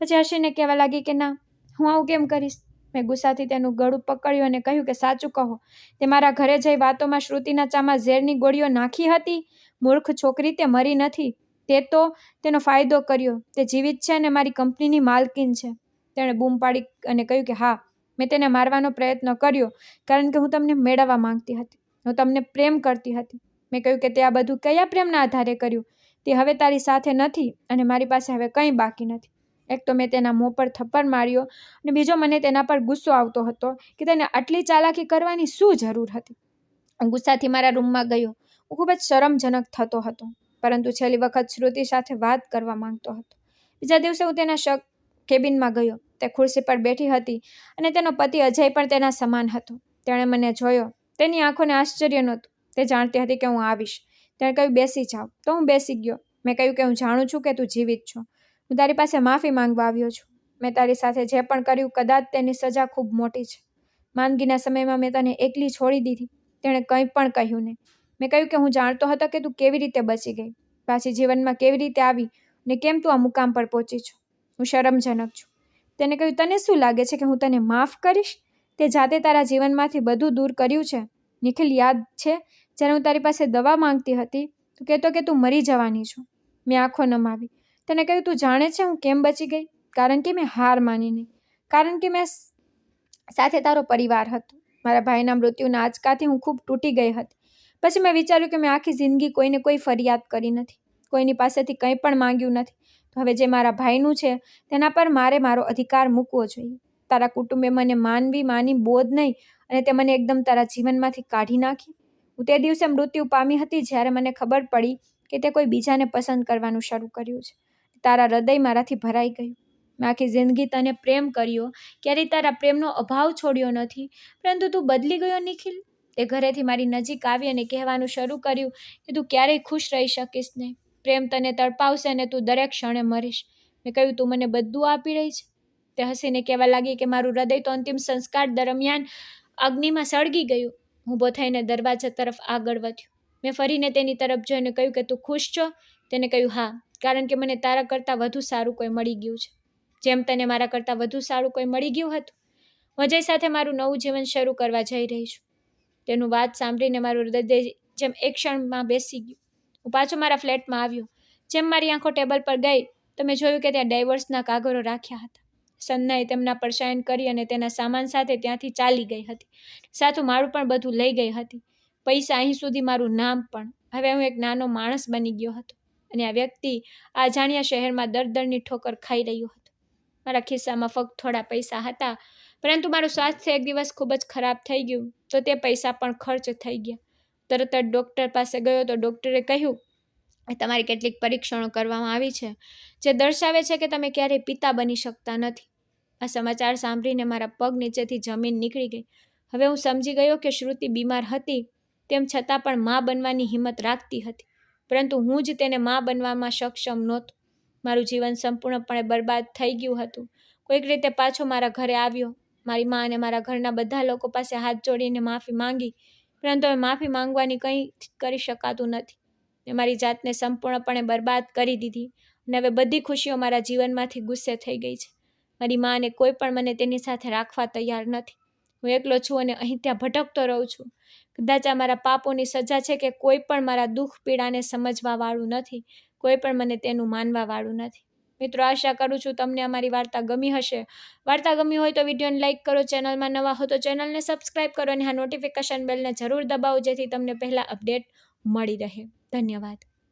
પછી હસીને કહેવા લાગી કે ના, હું આવું કેમ કરીશ. મેં ગુસ્સાથી તેનું ગળું પકડ્યું અને કહ્યું કે સાચું કહો, તે મારા ઘરે જઈ વાતોમાં શ્રુતિના ચામાં ઝેરની ગોળીઓ નાખી હતી. મૂર્ખ છોકરી, તે મરી નથી, તે તો તેનો ફાયદો કર્યો. તે જીવિત છે અને મારી કંપનીની માલકીન છે. તેણે બૂમ પાડી અને કહ્યું કે હા, મેં તેને મારવાનો પ્રયત્ન કર્યો કારણ કે હું તમને મેળવવા માંગતી હતી, હું તમને પ્રેમ કરતી હતી. મેં કહ્યું કે તે આ બધું કયા પ્રેમના આધારે કર્યું. તે હવે તારી સાથે નથી અને મારી પાસે હવે કંઈ બાકી નથી. એક તો મેં તેના મોં પર થપ્પડ માર્યો અને બીજો મને તેના પર ગુસ્સો આવતો હતો કે તેને આટલી ચાલાકી કરવાની શું જરૂર હતી. હું ગુસ્સાથી મારા રૂમમાં ગયો. હું ખૂબ જ શરમજનક થતો હતો, પરંતુ છેલ્લી વખત શ્રુતિ સાથે વાત કરવા માંગતો હતો. બીજા દિવસે હું તેના કેબિનમાં ગયો. તે ખુરશી પર બેઠી હતી અને તેનો પતિ અજય પણ તેના સમાન હતો. તેણે મને જોયો. તેની આંખોને આશ્ચર્ય નહોતું. તે જાણતી હતી કે હું આવીશ. તેણે કહ્યું બેસી જાઓ. તો હું બેસી ગયો. મેં કહ્યું કે હું જાણું છું કે તું જીવિત છો. હું તારી પાસે માફી માંગવા આવ્યો છું. મેં તારી સાથે જે પણ કર્યું કદાચ તેની સજા ખૂબ મોટી છે. માંદગીના સમયમાં મેં તને એકલી છોડી દીધી. તેણે કંઈ પણ કહ્યું નહીં. મેં કહ્યું કે હું જાણતો હતો કે તું કેવી રીતે બચી ગઈ, પાછી જીવનમાં કેવી રીતે આવી અને કેમ તું આ મુકામ પર પહોંચી છું. હું શરમજનક છું. તેને કહ્યું તને શું લાગે છે કે હું તને માફ કરીશ? તે જાતે તારા જીવનમાંથી બધું દૂર કર્યું છે. નિખિલ, યાદ છે જ્યારે હું તારી પાસે દવા માંગતી હતી તું કહેતો કે તું મરી જવાની છું. મેં આંખો નમાવી. તેને કહ્યું તું જાણે છે હું કેમ બચી ગઈ? કારણ કે મેં હાર માની નહીં, કારણ કે મેં સાથે તારો પરિવાર હતો. મારા ભાઈના મૃત્યુના આંચકાથી હું ખૂબ તૂટી ગઈ હતી. પછી મેં વિચાર્યું કે મેં આખી જિંદગી કોઈને કોઈ ફરિયાદ કરી નથી, કોઈની પાસેથી કંઈ પણ માંગ્યું નથી. તો હવે જે મારા ભાઈનું છે તેના પર મારે મારો અધિકાર મૂકવો જોઈએ. તારા કુટુંબે મને માની બોધ નહીં અને તે મને એકદમ તારા જીવનમાંથી કાઢી નાખી. હું તે દિવસે મૃત્યુ પામી હતી જ્યારે મને ખબર પડી કે તે કોઈ બીજાને પસંદ કરવાનું શરૂ કર્યું છે. તારા હૃદય મારાથી ભરાઈ ગયું. મેં આખી જિંદગી તને પ્રેમ કર્યો, ક્યારેય તારા પ્રેમનો અભાવ છોડ્યો નથી, પરંતુ તું બદલી ગયો નિખિલ. તે ઘરેથી મારી નજીક આવી અને કહેવાનું શરૂ કર્યું કે તું ક્યારેય ખુશ રહી શકીશ નહીં. પ્રેમ તને તડપાવશે અને તું દરેક ક્ષણે મરીશ. મેં કહ્યું તું મને બધું આપી રહી છે. તે હસીને કહેવા લાગી કે મારું હૃદય તો અંતિમ સંસ્કાર દરમિયાન અગ્નિમાં સળગી ગયું. ઊભો થઈને દરવાજા તરફ આગળ વધ્યો. મેં ફરીને તેની તરફ જોઈને કહ્યું કે તું ખુશ છો? તેને કહ્યું હા, કારણ કે મને તારા કરતાં વધુ સારું કોઈ મળી ગયું છે, જેમ તને મારા કરતાં વધુ સારું કોઈ મળી ગયું હતું. હું અજય સાથે મારું નવું જીવન શરૂ કરવા જઈ રહી છું. તેનું વાત સાંભળીને મારું હૃદય જેમ એક ક્ષણમાં બેસી ગયું. હું પાછો મારા ફ્લેટમાં આવ્યો. જેમ મારી આંખો ટેબલ પર ગઈ તો મેં જોયું કે ત્યાં ડાયવોર્સના કાગળો રાખ્યા હતા. સંજનાએ તેમના પર સાઇન કરી અને તેના સામાન સાથે ત્યાંથી ચાલી ગઈ હતી. સાથે મારું પણ બધું લઈ ગઈ હતી, પૈસા, અહીં સુધી મારું નામ પણ. હવે હું એક નાનો માણસ બની ગયો હતો અને આ વ્યક્તિ આ અજાણ્યા શહેરમાં દરની ઠોકર ખાઈ રહ્યો હતો. મારા ખિસ્સામાં ફક્ત થોડા પૈસા હતા, પરંતુ મારું સ્વાસ્થ્ય એક દિવસ ખૂબ જ ખરાબ થઈ ગયું તો તે પૈસા પણ ખર્ચ થઈ ગયા. તરત જ ડૉક્ટર પાસે ગયો તો ડૉક્ટરે કહ્યું કે તમારી કેટલીક પરીક્ષણો કરવામાં આવી છે જે દર્શાવે છે કે તમે ક્યારેય પિતા બની શકતા નથી. આ સમાચાર સાંભળીને મારા પગ નીચેથી જમીન નીકળી ગઈ. હવે હું સમજી ગયો કે શ્રુતિ બીમાર હતી, તેમ છતાં પણ મા બનવાની હિંમત રાખતી હતી, પરંતુ હું જ તેને મા બનવામાં સક્ષમ નહોતો. મારું જીવન સંપૂર્ણપણે બરબાદ થઈ ગયું હતું. કોઈક રીતે પાછો મારા ઘરે આવ્યો. મારી મા અને મારા ઘરના બધા લોકો પાસે હાથ જોડીને માફી માંગી પરંતુ હવે માફી માંગવાની કંઈ કરી શકાતું નથી. મેં મારી જાતને સંપૂર્ણપણે બરબાદ કરી દીધી અને હવે બધી ખુશીઓ મારા જીવનમાંથી ગુસ્સે થઈ ગઈ છે. મારી મા અને કોઈ પણ મને તેની સાથે રાખવા તૈયાર નથી. હું એકલો છું અને અહીં ત્યાં ભટકતો રહું છું. કદાચ આ મારા પાપોની સજા છે કે કોઈ પણ મારા દુઃખ પીડાને સમજવા વાળું નથી. કોઈ પણ મને તેનું માનવા વાળું નથી. મિત્રો, આશા કરું છું તમને અમારી વાર્તા ગમી હશે. વાર્તા ગમી હોય તો વિડીયોને લાઇક કરો, ચેનલમાં નવા હો તો ચેનલને સબસ્ક્રાઇબ કરો અને હા નોટિફિકેશન બેલને જરૂર દબાવો જેથી તમને પહેલાં અપડેટ મળી રહે. ધન્યવાદ.